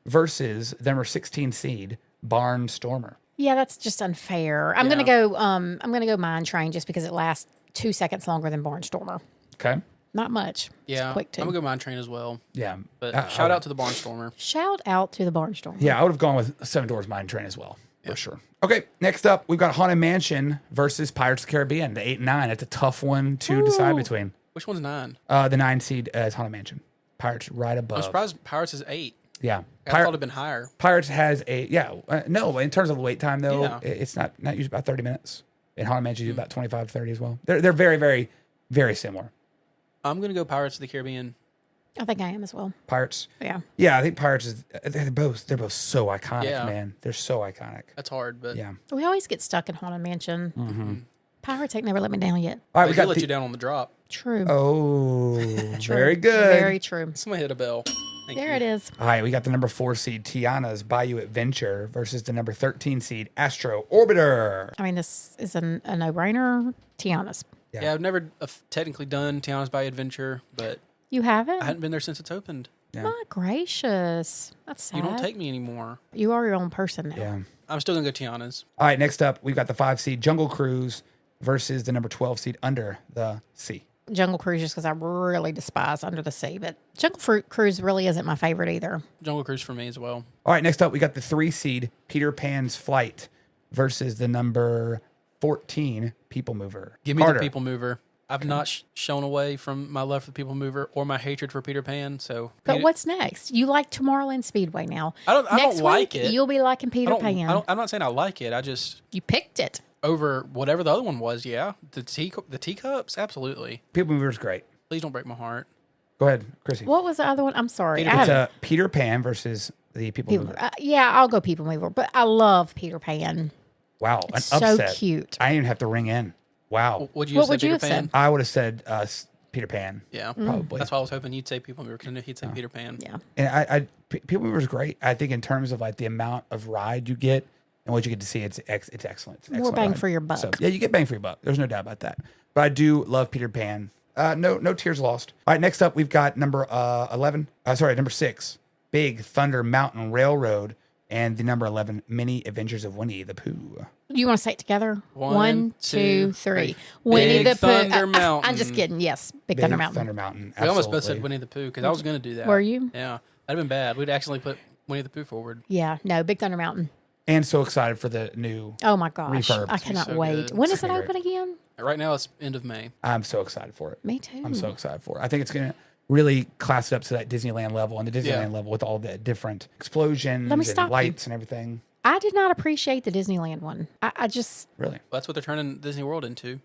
versus the number 16 seed, Barnstormer. Yeah, that's just unfair. I'm gonna go Mine Train just because it lasts 2 seconds longer than Barnstormer. Okay. Not much. Yeah, It's quick too. I'm gonna go Mine Train as well. Yeah. But shout out to the Barnstormer. Shout out to the Barnstormer. Yeah, I would have gone with Seven Dwarves Mine Train as well, for sure. Okay, next up, we've got Haunted Mansion versus Pirates of the Caribbean, the 8 and 9. It's a tough one to decide between. Which one's 9? The 9 seed is Haunted Mansion. Pirates right above. I'm surprised Pirates is 8. Yeah. I thought it'd been higher. Pirates has no, in terms of the wait time though, Yeah. it's not usually about 30 minutes. And Haunted Mansion is about 25 to 30 as well. They're very, very, very similar. I'm gonna go Pirates of the Caribbean. I think I am as well. Pirates. Yeah. Yeah, I think Pirates is they're both so iconic, Yeah. man. They're so iconic. That's hard, but Yeah. We always get stuck in Haunted Mansion. Pirates ain't never let me down yet. All right, they we did got let you down on the drop. True. Oh, True. very good. Very true. Somebody hit a bell. Thank There you. it is. All right, we got the number 4 seed Tiana's Bayou Adventure versus the number 13 seed Astro Orbiter. I mean, this is a no-brainer. Tiana's. Yeah, I've never technically done Tiana's Bay Adventure, but You haven't? I hadn't been there since it's opened. Yeah. My gracious. That's sad. You don't take me anymore. You are your own person now. Yeah. I'm still gonna go Tiana's. All right, next up, we've got the 5 seed Jungle Cruise versus the number 12 seed Under the Sea. Jungle Cruise just because I really despise Under the Sea, but Jungle Cruise really isn't my favorite either. Jungle Cruise for me as well. All right, next up, we got the 3 seed Peter Pan's Flight versus the number 14 People Mover. Give me Carter. the People Mover. I've not shown away from my love for the People Mover or my hatred for Peter Pan. So, But what's next? You like Tomorrowland Speedway now. I don't Next like week, it. You'll be liking Peter Pan. I'm not saying I like it. I just You picked it. over whatever the other one was. Yeah, the teacups, absolutely. People Mover is great. Please don't break my heart. Go ahead, Chrissy. What was the other one? I'm sorry. Peter I It's haven't- Peter Pan versus the People People, Mover. yeah, I'll go People Mover, but I love Peter Pan. Wow, an It's so upset. cute. I didn't even have to ring in. Wow. Would you What have would said you Peter have Pan? said? I would have said Peter Pan. Yeah, Probably. That's why I was hoping you'd say People Mover because he'd say Peter Pan. Yeah. And People Mover is great. I think in terms of like the amount of ride you get and what you get to see, it's excellent. It's an More excellent bang ride. for your buck. So, yeah, you get bang for your buck. There's no doubt about that. But I do love Peter Pan. No tears lost. All right, next up we've got number 6, Big Thunder Mountain Railroad, and the number 11, Mini Adventures of Winnie the Pooh. You want to say it together? One, 1, 2, two, 3. three. Winnie Big the Pooh. Thunder I'm Mountain. just kidding. Yes, Big Big Thunder Mountain. Thunder Mountain. We almost both absolutely. said Winnie the Pooh because I was going to do that. Were you? Yeah, that'd have been bad. We'd actually put Winnie the Pooh forward. Yeah, no, Big Thunder Mountain. And so excited for the new. Oh my gosh, Refurb. I cannot So wait. good. When is It's it gonna be open again? Right now it's end of May. I'm so excited for it. Me too. I'm so excited for it. I think it's going to really class it up to that Disneyland level and the Disneyland Yeah. level with all the different explosions Let me and stop you. lights and everything. I did not appreciate the Disneyland one. I just Really? That's what they're turning Disney World into.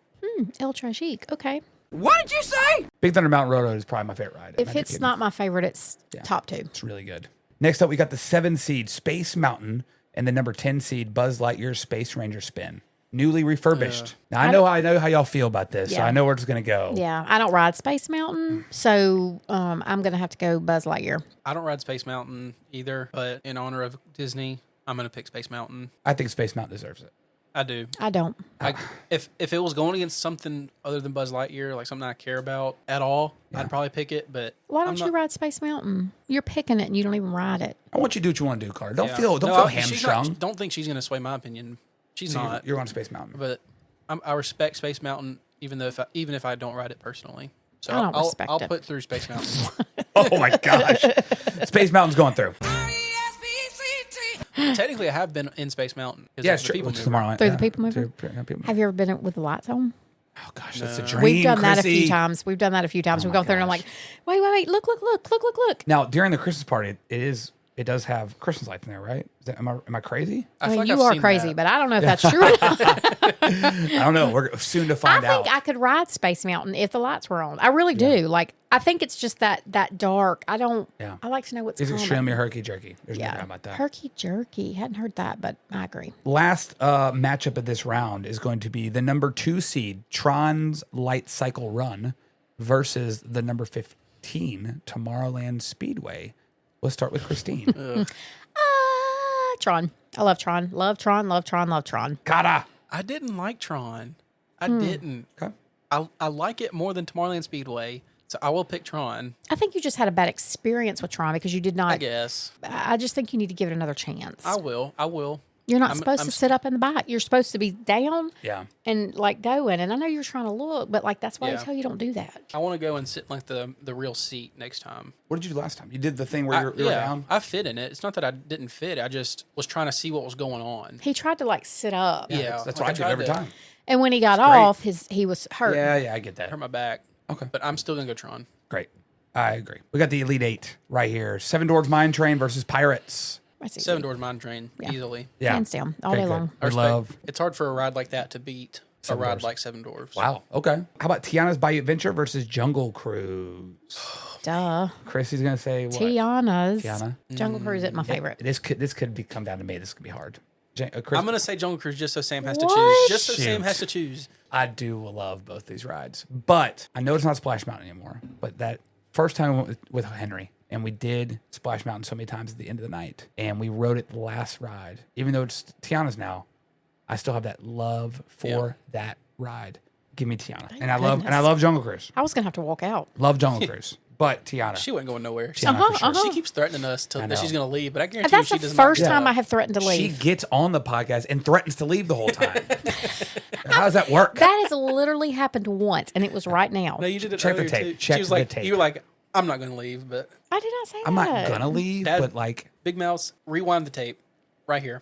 El Tragique. Okay. What did you say? Big Thunder Mountain Railroad is probably my favorite ride. at If Magic it's Kingdom. not my favorite, it's top 2. It's really good. Next up, we got the 7 seed Space Mountain and the number 10 seed Buzz Lightyear Space Ranger Spin. Newly refurbished. Now, I know how y'all feel about this, so Yeah. I know where it's going to go. Yeah, I don't ride Space Mountain, so I'm going to have to go Buzz Lightyear. I don't ride Space Mountain either, but in honor of Disney, I'm going to pick Space Mountain. I think Space Mountain deserves it. I do. I don't. Like, if it was going against something other than Buzz Lightyear, like something I care about at all, I'd probably pick it. But Why don't you ride Space Mountain? You're picking it and you don't even ride it. I want you to do what you want to do, Carter. Don't Yeah. feel No, she's not- hamstrung. Don't think she's going to sway my opinion. She's So not. You're on Space Mountain. But I respect Space Mountain, even if I don't ride it personally. So I don't respect I'll it. put through Space Mountain. Oh my gosh. Space Mountain's going through. Technically, I have been in Space Mountain. 'cause Yeah, of it's the true. People Which is Mover. tomorrow. Through the People Mover? People Mover. Have you ever been in with the lights on? Oh gosh, that's a dream. We've done that a Chrissie. few times. We've done that a few times. Oh We've my gone through and I'm gosh. like, wait, look. Now, during the Christmas party, it does have Christmas lights in there, right? Am I crazy? I feel mean, like you I've are seen crazy, that. but I don't know if that's true or not. I don't know. We're soon to I find out. think I could ride Space Mountain if the lights were on. I really do. Like, I think it's just that dark. I don't. Yeah. I like to know what's It's coming. extremely herky jerky. There's no Yeah. doubt about that. Herky jerky. Hadn't heard that, but I agree. Last matchup of this round is going to be the number 2 seed Tron's Light Cycle Run versus the number 15 Tomorrowland Speedway. Let's start with Christine. Tron. I love Tron. Love Tron. Love Tron. Love Tron. Gotta. I didn't like Tron. I didn't. Okay. I like it more than Tomorrowland Speedway, so I will pick Tron. I think you just had a bad experience with Tron because you did not. I guess I just think you need to give it another chance. I will. You're not I'm- supposed I'm to s- sit up in the back. You're supposed to be down Yeah. and like going. And I know you're trying to look, but like that's why Yeah. I tell you don't do that. I want to go and sit in, like the real seat next time. What did you do last time? You did the thing where you were down? I fit in it. It's not that I didn't fit. I just was trying to see what was going on. He tried to like sit up. Yeah, That's like, what I do tried every to time. And when he got great. off, he was hurt. Yeah, I get that. Hurt my back. Okay. But I'm still gonna go Tron. Great. I agree. We got the Elite 8 right here. Seven Dwarfs Mine Train versus Pirates. That's easy. Seven Doors Mine Train Yeah. easily. Yeah. Hands down, all Okay, day good. long. I respect- love. It's hard for a ride like that to beat Seven a ride Dwarfs. like Seven Dwarfs. Wow. Okay. How about Tiana's Bayou Adventure versus Jungle Cruise? Duh. Chrissy's gonna say what? Tiana's Tiana. Jungle Cruise is my favorite. This could come down to me. This could be hard. Chris, I'm gonna say Jungle Cruise just so Sam has to What? choose. Just so Sam Shoot. has to choose. I do love both these rides, but I know it's not Splash Mountain anymore. But that first time I went with Henry, and we did Splash Mountain so many times at the end of the night, and we rode it the last ride. Even though it's Tiana's now, I still have that love for that ride. Give me Tiana, and I goodness. love Jungle Cruise. I was gonna have to walk out. Love Jungle Cruise, but Tiana. She wasn't going nowhere. She, Tiana for sure. she keeps threatening us I that know. she's gonna leave, but I guarantee That's you the she does first not. time I have threatened to She leave. gets on the podcast and threatens to leave the whole time. How does that work? That has literally happened once, and it was right now. No, you did it Check the earlier, tape. too. Check She was the like, tape. you were like, I'm not gonna leave, but I did not say I'm that. not gonna leave, Dad- but like, Big Mouse, rewind the tape right here.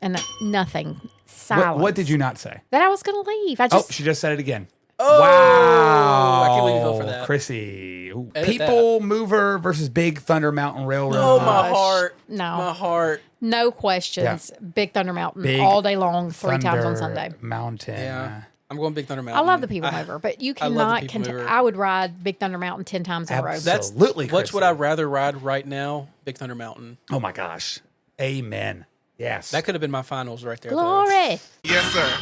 And nothing. Silence. what did you not say? That I was going to leave. I Oh, just. she just said it again. Oh, Wow. I can't believe you fell for that. Chrissy. Ooh. Edit People Mover versus Big Thunder Mountain Railroad. Oh, my Gosh. heart. No. My heart. No questions. Big Thunder Mountain Big all day long, 3 times on Thunder Sunday. Mountain. Yeah. I'm going Big Thunder I Mountain. love the People Mover, but you I love the cannot. People Mover. I would ride Big Thunder Mountain 10 times in a row. Absolutely. Which would Chrissy. I rather ride right now? Big Thunder Mountain. Oh my gosh. Amen. Yes. That could have been my finals right there. though. Glory. Yes, sir.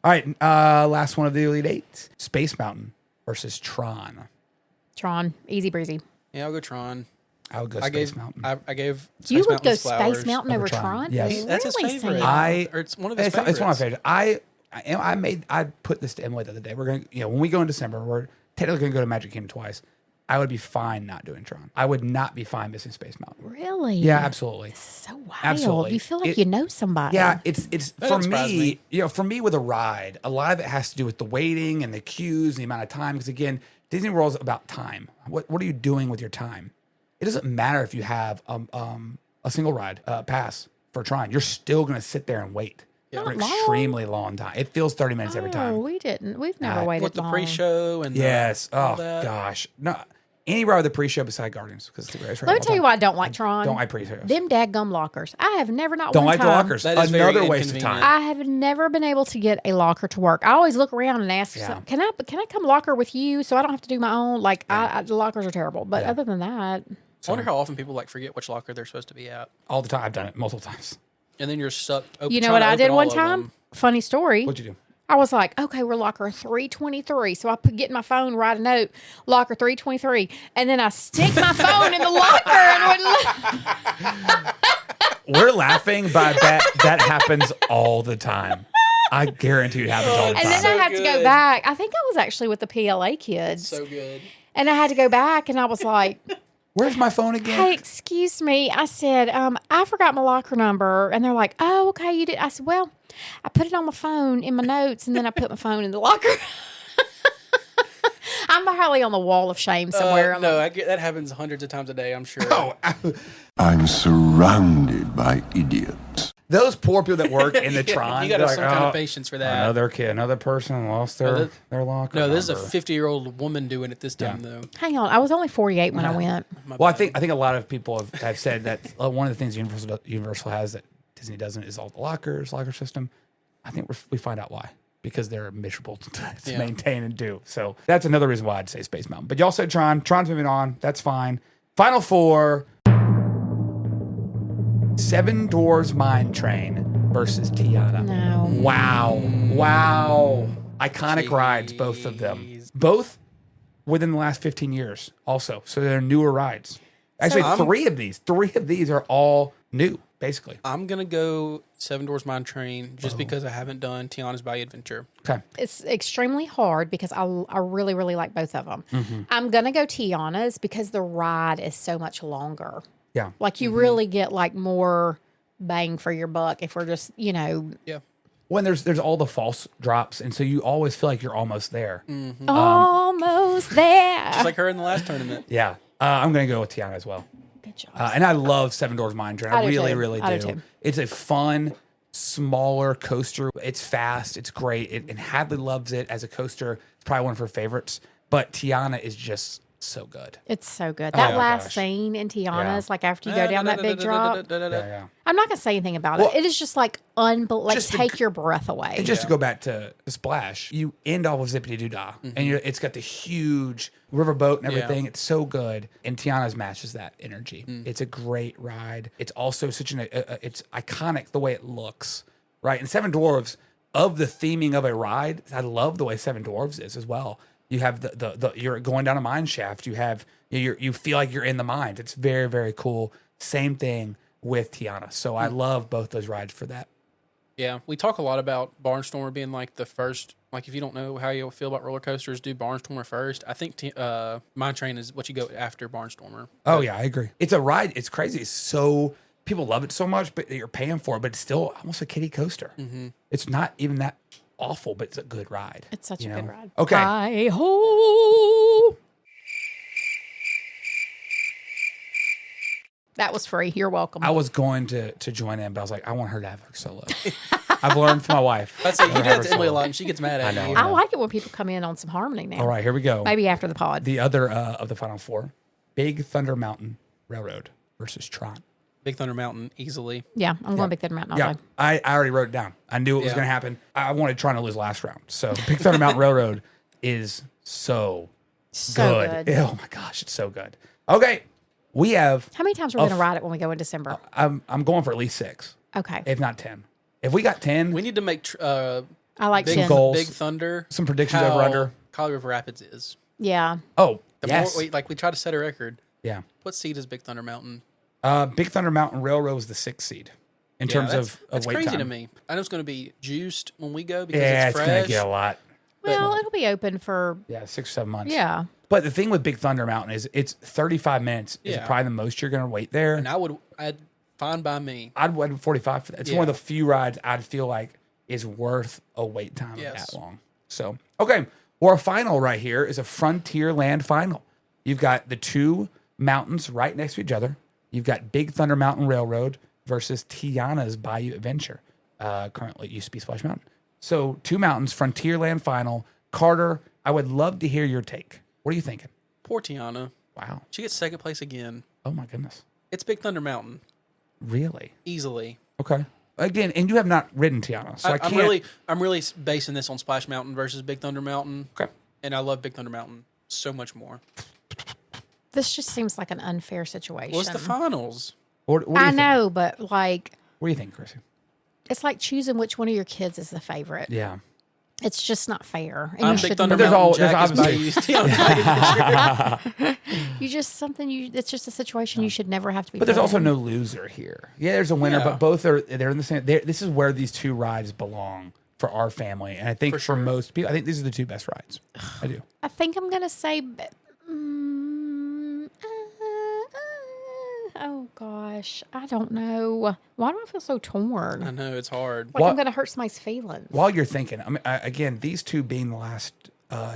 All right. Last one of the Elite 8. Space Mountain versus Tron. Tron. Easy breezy. Yeah, I'll go Tron. I would go I Space gave Mountain. I gave Space You would go Mountain's flowers. Space Mountain over Over Tron. Tron? Yes. That's his Really, favorite. Sam? Or it's one of his It's favorites. one of my favorites. I put this to Emily the other day. We're going to, when we go in December, we're technically going to go to Magic Kingdom twice. I would be fine not doing Tron. I would not be fine missing Space Mountain. Really? Yeah, absolutely. This is so wild. Absolutely. You feel like It- you know somebody. Yeah, it's That for doesn't surprise me, me. for me with a ride, a lot of it has to do with the waiting and the queues and the amount of time. Because again, Disney World is about time. What are you doing with your time? It doesn't matter if you have a single ride pass for Tron. You're still going to sit there and wait for an Not long. extremely long time. It feels 30 minutes every Oh, time. we didn't. We've never waited With the long. pre-show and Yes. all Oh that. gosh. No. Any ride with a pre-show beside Guardians because it's the greatest ride. Let me tell you why I don't like Tron. Don't like pre-shows. Them dadgum lockers. I have never not Don't one like the time. lockers. That is very Another waste of inconvenient. time. I have never been able to get a locker to work. I always look around and ask, Yeah. can I come locker with you so I don't have to do my own? Like, the lockers are terrible. But other than that, I wonder how often people like forget which locker they're supposed to be at, All the time. I've done it multiple times. and then you're stuck. you know what I did one time? Funny story. What'd you do? I was like, okay, we're locker 323. So I get my phone, write a note, locker 323. And then I stick my phone in the locker and We're laughing, but that happens all the time. I guarantee it happens all the and time. then I had to go good. back. I think I was actually with the PLA kids. So good. And I had to go back and I was like, Where's my phone again? hey, excuse me. I said, I forgot my locker number. And they're like, oh, okay, you did. I said, well, I put it on my phone in my notes and then I put my phone in the locker. I'm probably on the wall of shame somewhere. No, I get that happens hundreds of times a day. I'm sure. Oh, I'm surrounded by idiots. those poor people that work in the Tron. You got to they're have some like, kind "Oh, of patience for that. another person lost their locker. No, this is a number." 50-year-old woman doing it this time, though. Hang on. I was only 48 when I went. Well, I think a lot of people have said that one of the things Universal has that Disney doesn't is all the locker system. I think we find out why. Because they're miserable to maintain and do. So that's another reason why I'd say Space Mountain. But y'all said Tron. Tron's moving on. That's fine. Final four. Seven Dwarfs Mine Train versus Tiana. No. Wow. Iconic rides, both of them. Both within the last 15 years also. So they're newer rides. Actually, three of these are all new, basically. I'm going to go Seven Dwarfs Mine Train just because I haven't done Tiana's Bayou Adventure. Okay. It's extremely hard because I really, really like both of them. Mm-hmm. I'm going to go Tiana's because the ride is so much longer. Yeah. Like you really get like more bang for your buck if we're just, Yeah. When there's all the false drops, and so you always feel like you're almost there. almost there. Just like her in the last tournament. Yeah. I'm going to go with Tiana as well. Good job. And I love Seven Dwarfs Mine Train. I I do really, too. really I do. do too. It's a fun, smaller coaster. It's fast. It's great. And Hadley loves it as a coaster. It's probably one of her favorites. But Tiana is just so good. It's so good. Oh That my last gosh. scene in Tiana's, Yeah. like after you go down that big drop. Yeah. I'm not going to say anything about Well, it. It is just like like just to take your breath away. And just to go back to the Splash, you end off with Zippity Doo Dah, and it's got the huge riverboat and everything. It's so good, and Tiana's matches that energy. It's a great ride. It's also such it's iconic the way it looks, right? And Seven Dwarfs, of the theming of a ride, I love the way Seven Dwarfs is as well. You have the you're going down a mine shaft. You have you feel like you're in the mines. It's very, very cool. Same thing with Tiana. So I love both those rides for that. Yeah, we talk a lot about Barnstormer being like the first. Like, if you don't know how you feel about roller coasters, do Barnstormer first. I think Mine Train is what you go after Barnstormer. Oh yeah, I agree. It's a ride. It's crazy. It's so people love it so much, but you're paying for it. But it's still almost a kiddie coaster. It's not even that awful, but it's a good ride. It's such a good ride. Okay. Hi-ho. That was free. You're welcome. I was going to join in, but I was like, I want her to have her solo. I've learned from my wife. That's it. You Have do her that to Emily a solo. lot, and she gets mad at know. you. I like it when people come in on some harmony now. All right, here we go. Maybe after the pod. The other of the final four: Big Thunder Mountain Railroad versus Tron. Big Thunder Mountain, easily. Yeah, I'm going Big Thunder Mountain. Yeah, I already wrote it down. I knew it was Yeah. going to happen. I wanted Tron to lose last round. So Big Thunder Mountain Railroad is so So good. Oh my gosh, it's so good. Okay, we have. How many times are we going to ride it when we go in December? I'm going for at least 6, Okay. if not 10. If we got 10, We need to make I like Big, 10. goals. Big Thunder. Some predictions how over under. Colorado River Rapids is. Yeah. Oh, The yes, more we try to set a record. yeah. What seed is Big Thunder Mountain? Big Thunder Mountain Railroad is the 6th seed in terms of that's wait crazy time. to me. I know it's going to be juiced when we go because Yeah, it's it's fresh. going to get a lot. Well, it'll be open for, 6 or 7 months. yeah. But the thing with Big Thunder Mountain is it's 35 minutes is Yeah. probably the most you're going to wait there. And I'd fine by me. I'd wait 45 for that. It's one of the few rides I'd feel like is worth a wait time of Yes. that long. So, okay. Well, our final right here is a Frontierland final. You've got the two mountains right next to each other. You've got Big Thunder Mountain Railroad versus Tiana's Bayou Adventure. Currently, it used to be Splash Mountain. So, two mountains, Frontierland final. Carter, I would love to hear your take. What are you thinking? Poor Tiana. Wow. She gets second place again. Oh my goodness. It's Big Thunder Mountain. Really? Easily. Okay. Again, and you have not ridden Tiana, so I can't. I'm really basing this on Splash Mountain versus Big Thunder Mountain. Okay. And I love Big Thunder Mountain so much more. This just seems like an unfair situation. What's the finals? What do you I think? know, but like, What do you think, Chrissy? it's like choosing which one of your kids is the favorite. Yeah. It's just not fair. And I'm you Big should Thunder There's Mountain. all- there's Jack is obviously- you just something you. It's just a situation you should never have to be. But there's put also in. no loser here. Yeah, there's a winner, Yeah. but both they're in the same. This is where these two rides belong for our family, and I think for, sure. most people, I think these are the two best rides. I do. I think I'm gonna say. Oh gosh, I don't know. Why do I feel so torn? I know, it's hard. Like What- I'm gonna hurt somebody's feelings. While you're thinking, I mean, again, these two being the last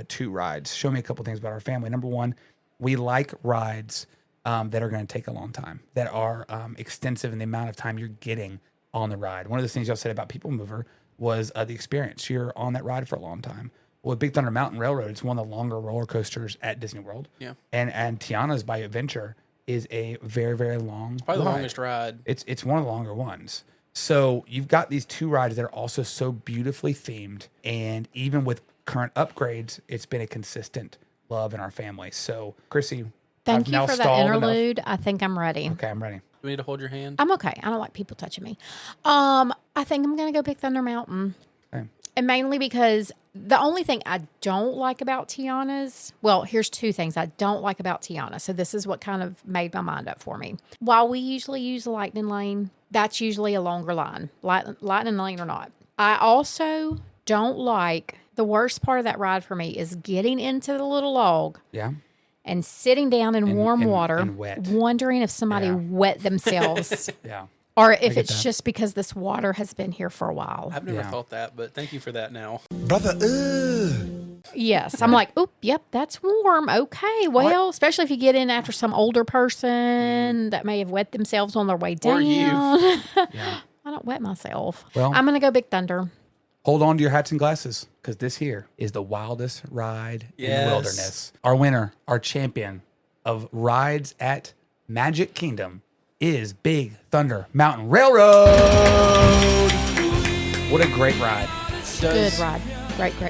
two rides, show me a couple things about our family. Number one, we like rides that are going to take a long time, that are extensive in the amount of time you're getting on the ride. One of the things y'all said about People Mover was the experience. You're on that ride for a long time. Well, with Big Thunder Mountain Railroad, it's one of the longer roller coasters at Disney World. Yeah. And Tiana's by Adventure is a very, very long Probably the ride. longest ride. It's one of the longer ones. So you've got these two rides that are also so beautifully themed, and even with current upgrades, it's been a consistent love in our family. So, Chrissy, Thank I've you now for that stalled enough. interlude. I think I'm ready. Okay, I'm ready. Do we need to hold your hand? I'm okay. I don't like people touching me. I think I'm gonna go pick Thunder Mountain. Okay. And mainly because the only thing I don't like about Tiana's, well, here's two things I don't like about Tiana. So this is what kind of made my mind up for me. While we usually use the Lightning Lane, that's usually a longer line, Lightning Lane or not. I also don't like, the worst part of that ride for me is getting into the little log Yeah. and sitting down in warm water, and wet. wondering if somebody Yeah. wet themselves. Yeah. Or if get it's that. just because this water has been here for a while. I've never Yeah. thought that, but thank you for that now. Brother, Yes. I'm like, oop, yep, that's warm. Okay. Well, especially if you get in after some older person that may have wet themselves on their way down. Or you. Yeah. I don't wet myself. Well- I'm going to go Big Thunder. Hold on to your hats and glasses, because this here is the wildest ride in Yes. the wilderness. Our winner, our champion of rides at Magic Kingdom is Big Thunder Mountain Railroad. What a great ride. Good ride.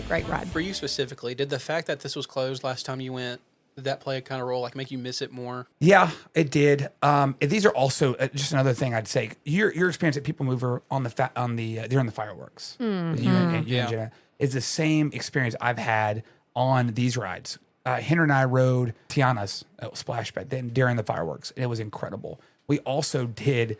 Great ride. For you specifically, did the fact that this was closed last time you went, did that play a kind of role, like make you miss it more? Yeah, it did. These are also just another thing I'd say. Your experience at People Mover on the during the fireworks with you and Yeah. Jenna is the same experience I've had on these rides. Henry and I rode Tiana's Splash Pad then during the fireworks, and it was incredible. We also did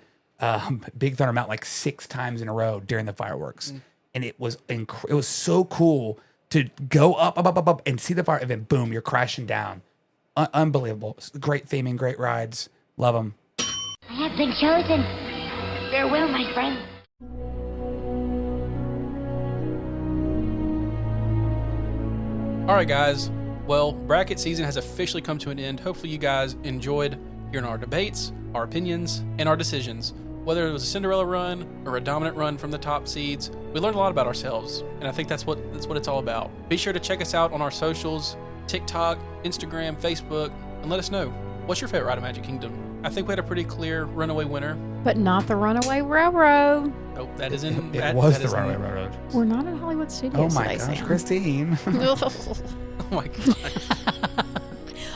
Big Thunder Mountain like 6 times in a row during the fireworks, and it was it was so cool to go up, and see the fire, and then boom, you're crashing down. Unbelievable. Great theming, great rides. Love them. I have been chosen. Farewell, my friend. All right, guys. Well, bracket season has officially come to an end. Hopefully you guys enjoyed hearing our debates, our opinions, and our decisions. Whether it was a Cinderella run or a dominant run from the top seeds, we learned a lot about ourselves, and I think that's what it's all about. Be sure to check us out on our socials, TikTok, Instagram, Facebook, and let us know, what's your favorite ride of Magic Kingdom? I think we had a pretty clear runaway winner. But not the Runaway Railroad. Nope, that is in... It that- was that the is Runaway in- Railroad. We're not in Hollywood Oh Studios my today, gosh, Sam. Christine. Oh my God.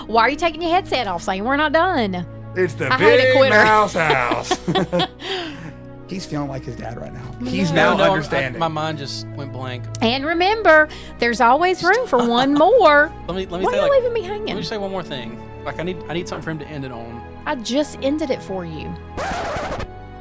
Why are you taking your headset off saying we're not done? It's the I hate a Big quitter. Mouse House. He's feeling like his dad right now. He's now No, understanding. my mind just went blank. And remember, there's always room for one more. Let me Why say, are you like, leaving me let me hanging? just say one more thing. Like I need something for him to end it on. I just ended it for you.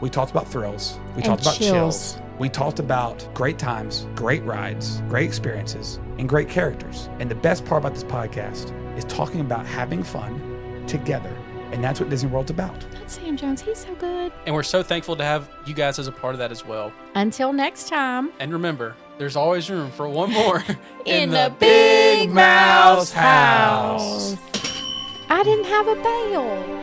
We talked about thrills. We And talked about chills. chills. We talked about great times, great rides, great experiences, and great characters. And the best part about this podcast is talking about having fun together. And that's what Disney World's about. That's Sam Jones. He's so good. And we're so thankful to have you guys as a part of that as well. Until next time. And remember, there's always room for one more In the Big Mouse House. I didn't have a bell.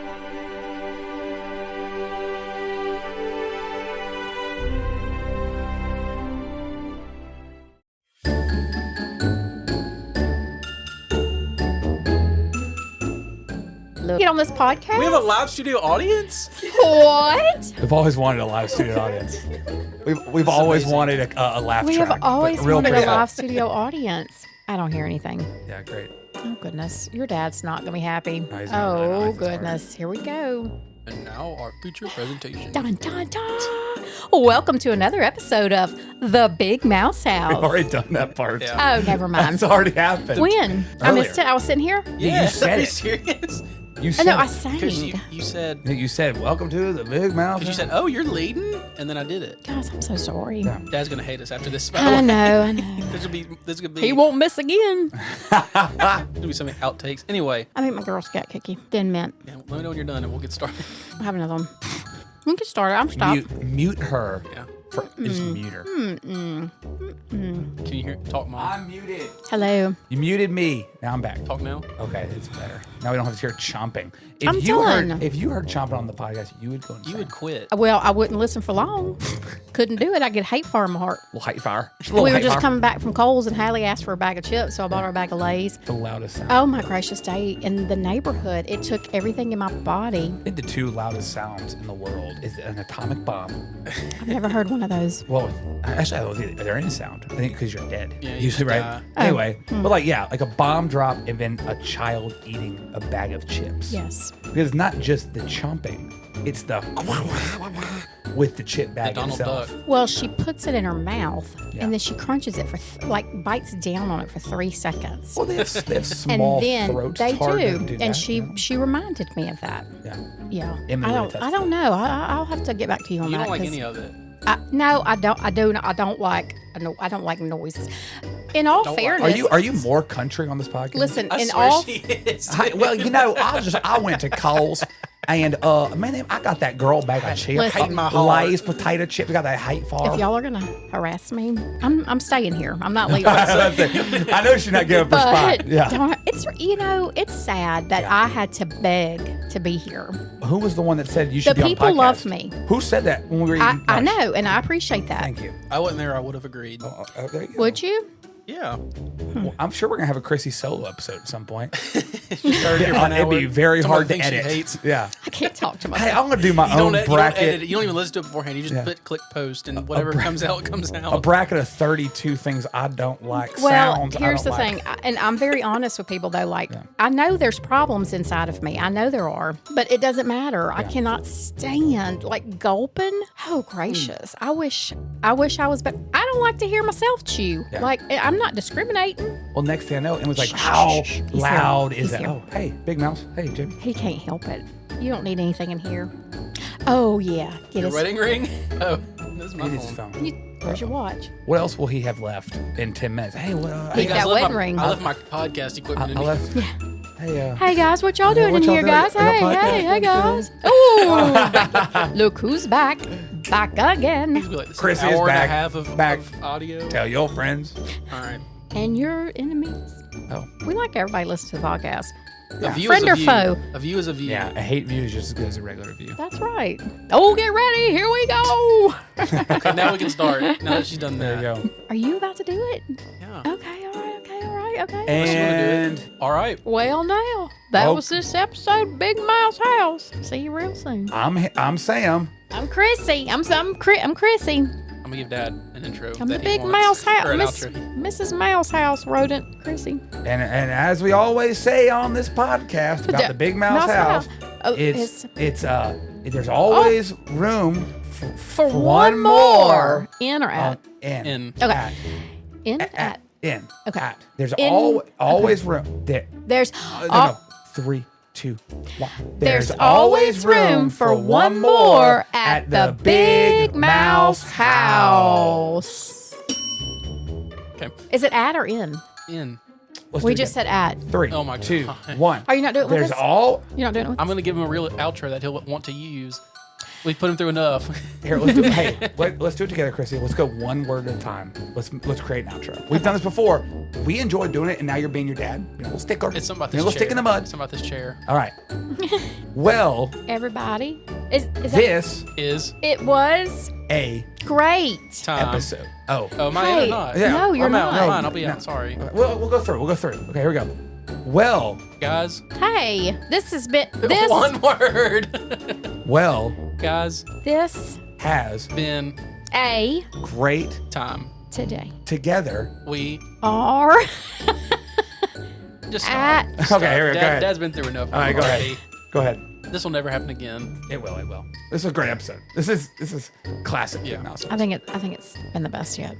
Look, get on this podcast. We have a live studio audience? What? We've always wanted a live studio audience. We've always amazing. wanted a laugh We track. have always but real wanted a pretty. live studio audience. I don't hear anything. Yeah, great. Oh, goodness. Your dad's not going to be happy. No, he's not really Oh, nice. It's goodness. Here we go. And now our feature presentation. Dun, dun, dun. Welcome to another episode of The Big Mouse House. We've already done that part. Yeah. Oh, never mind. That's already happened. When? I Earlier. missed it. I was sitting here. Yeah, You said are you it. serious? You Oh, said, no, I sang. Because you said, you said, welcome to the Big Mouth. because you said, oh, you're leading? And then I did it. Guys, I'm so sorry. Yeah. Dad's going to hate us after this. by the I way. know. This could be He won't miss again. There'll be some outtakes. Anyway, I think my Girl Scout cookie. Thin mint. yeah, let me know when you're done and we'll get started. I'll have another one. We can get started. I'm stopped. Mute her. Yeah. Just mute her. Can you hear? Talk, Mom. I'm muted. Hello. You muted me. Now I'm back. Talk now. Okay, it's better. Now we don't have to hear chomping. If I'm you done. heard if you heard chomping on the podcast, you would go insane. You would quit. Well, I wouldn't listen for long. Couldn't do it. I get hate fire in my heart. Little hate fire. We were just coming back from Kohl's and Hallie asked for a bag of chips, so I bought her a bag of Lay's. the loudest sound. Oh my gracious day. In the neighborhood, it took everything in my body. I think the two loudest sounds in the world is an atomic bomb. I've never heard one of those. Well, actually, I don't think they're any sound. I think because you're dead. Yeah, you usually, just right? die. Anyway, but like a bomb drop and then a child eating a bag of chips. Yes. Because it's not just the chomping, it's the with the chip bag Donald itself. Duck. Well, she puts it in her mouth Yeah. and then she crunches it for, bites down on it for 3 seconds. Well, they have And small then throats. they It's hard to do. do And that, she you know? she reminded me of that. Yeah. Yeah. Emily I would attest don't to know. I'll have to get back to you on You that. don't like 'cause any of it. No, I don't. I don't like noises. In all Don't like- fairness, Are you more country on this podcast? listen. I In swear all, she is. Well, I went to Kohl's and man, I got that girl bag of chips. Listen. Hate my heart. Lay's potato chips. Got that hate fire. if y'all are gonna harass me, I'm staying here. I'm not leaving. I know she's not giving up her But spot. Yeah. it's sad that I had to beg to be here. Who was the one that said you should The be on people podcast? love me. Who said that when we were eating I lunch? know, and I appreciate that. Thank you. I wasn't there. I would have agreed. There you go. Would you? Yeah. Well, I'm sure we're gonna have a Chrissie solo episode at some point. 30 or an It'd be hour. very Someone hard to thinks she edit. hates. Yeah. I can't talk to Hey, myself. I'm gonna do my You own don't edit bracket. it. You don't even listen to it beforehand. You just Yeah. click post, and whatever comes out comes out. A bracket of 32 things I don't like. Well, sounds here's I the don't thing, like. and I'm very honest with people though. Like, I know there's problems inside of me. I know there are, but it doesn't matter. I cannot stand like gulping. Oh gracious! I wish I was better. I don't like to hear myself chew. Yeah. Like, I'm not discriminating. Well, next thing I know, it was like, how He's loud here. is He's that? here. Oh, hey, Big Mouse. Hey, Jimmy. He can't help it. You don't need anything in here. Oh yeah, get Your his. wedding ring? Oh, this is my It is his phone. phone. Where's your watch? What else will he have left in 10 minutes? Hey, what? Hey, that I left wedding my, ring. I left my podcast equipment in I here. left. Hey, Hey guys, what y'all doing what in y'all here, doing? guys? I got Hey, podcast. hey guys. Oh, look who's back again. These will be like this Chrissie hour is and back. a half of, Back. of audio. tell your friends. All right. And your enemies. Oh, We like everybody listen to the podcast. A view Friend is a or view. foe? A view is a view. yeah. A hate view is just as good as a regular view. That's right. Oh, get ready. Here we go. Okay, now we can start. Now that she's done There that. you go. Are you about to do it? Yeah. Okay, all right, okay. And All right. Well, now, that Well- was this episode, Big Mouse House. See you real soon. I'm Sam. I'm Chrissy. I'm Chrissy. I'm gonna give Dad an intro. I'm the that he Big wants, Mouse House. or an Miss, outro. Mrs. Mouse House rodent, Chrissy. And as we always say on this podcast about the Big Mouse House, Oh, it's there's always room for one more. In or at? In. Okay. At. In, At. at. In. Okay. At. There's In- always room. There. There's No. 3, 2, 1. There's always room for one more at the Big Mouse House. Okay. Is it at or in? In. Let's We do it just again. said at. 3, Oh my 2, God. 1. Are you not doing it with There's us? You're not doing it with I'm gonna give him a real outro that he'll want to use. We put him through enough. Here, let's do it. Hey, let's do it together, Chrissy. Let's go one word at a time. Let's create an outro. We've done this before. We enjoyed doing it, and now you're being your dad. Being a little stickler. It's something about Being this a little chair. stick in the mud. Something about this chair. All right. Well, everybody. Is that, this Is it was a great. time. episode. Oh. am I in Hey, or not? Yeah. no, you're I'm out. not. Never mind. I'll be No. out. Sorry. We'll go through. Okay, here we go. Well, Guys, Hey, this has been this. one word. well, Guys, This has been a great time. today together. We are just at. stop. Okay, here we go. Go Dad, ahead. Dad's been through enough. All right, go already. ahead. Go ahead. This will never happen again. It will. It will. This is a great episode. This is classic. Yeah. Big Mouse. I think it's been the best yet.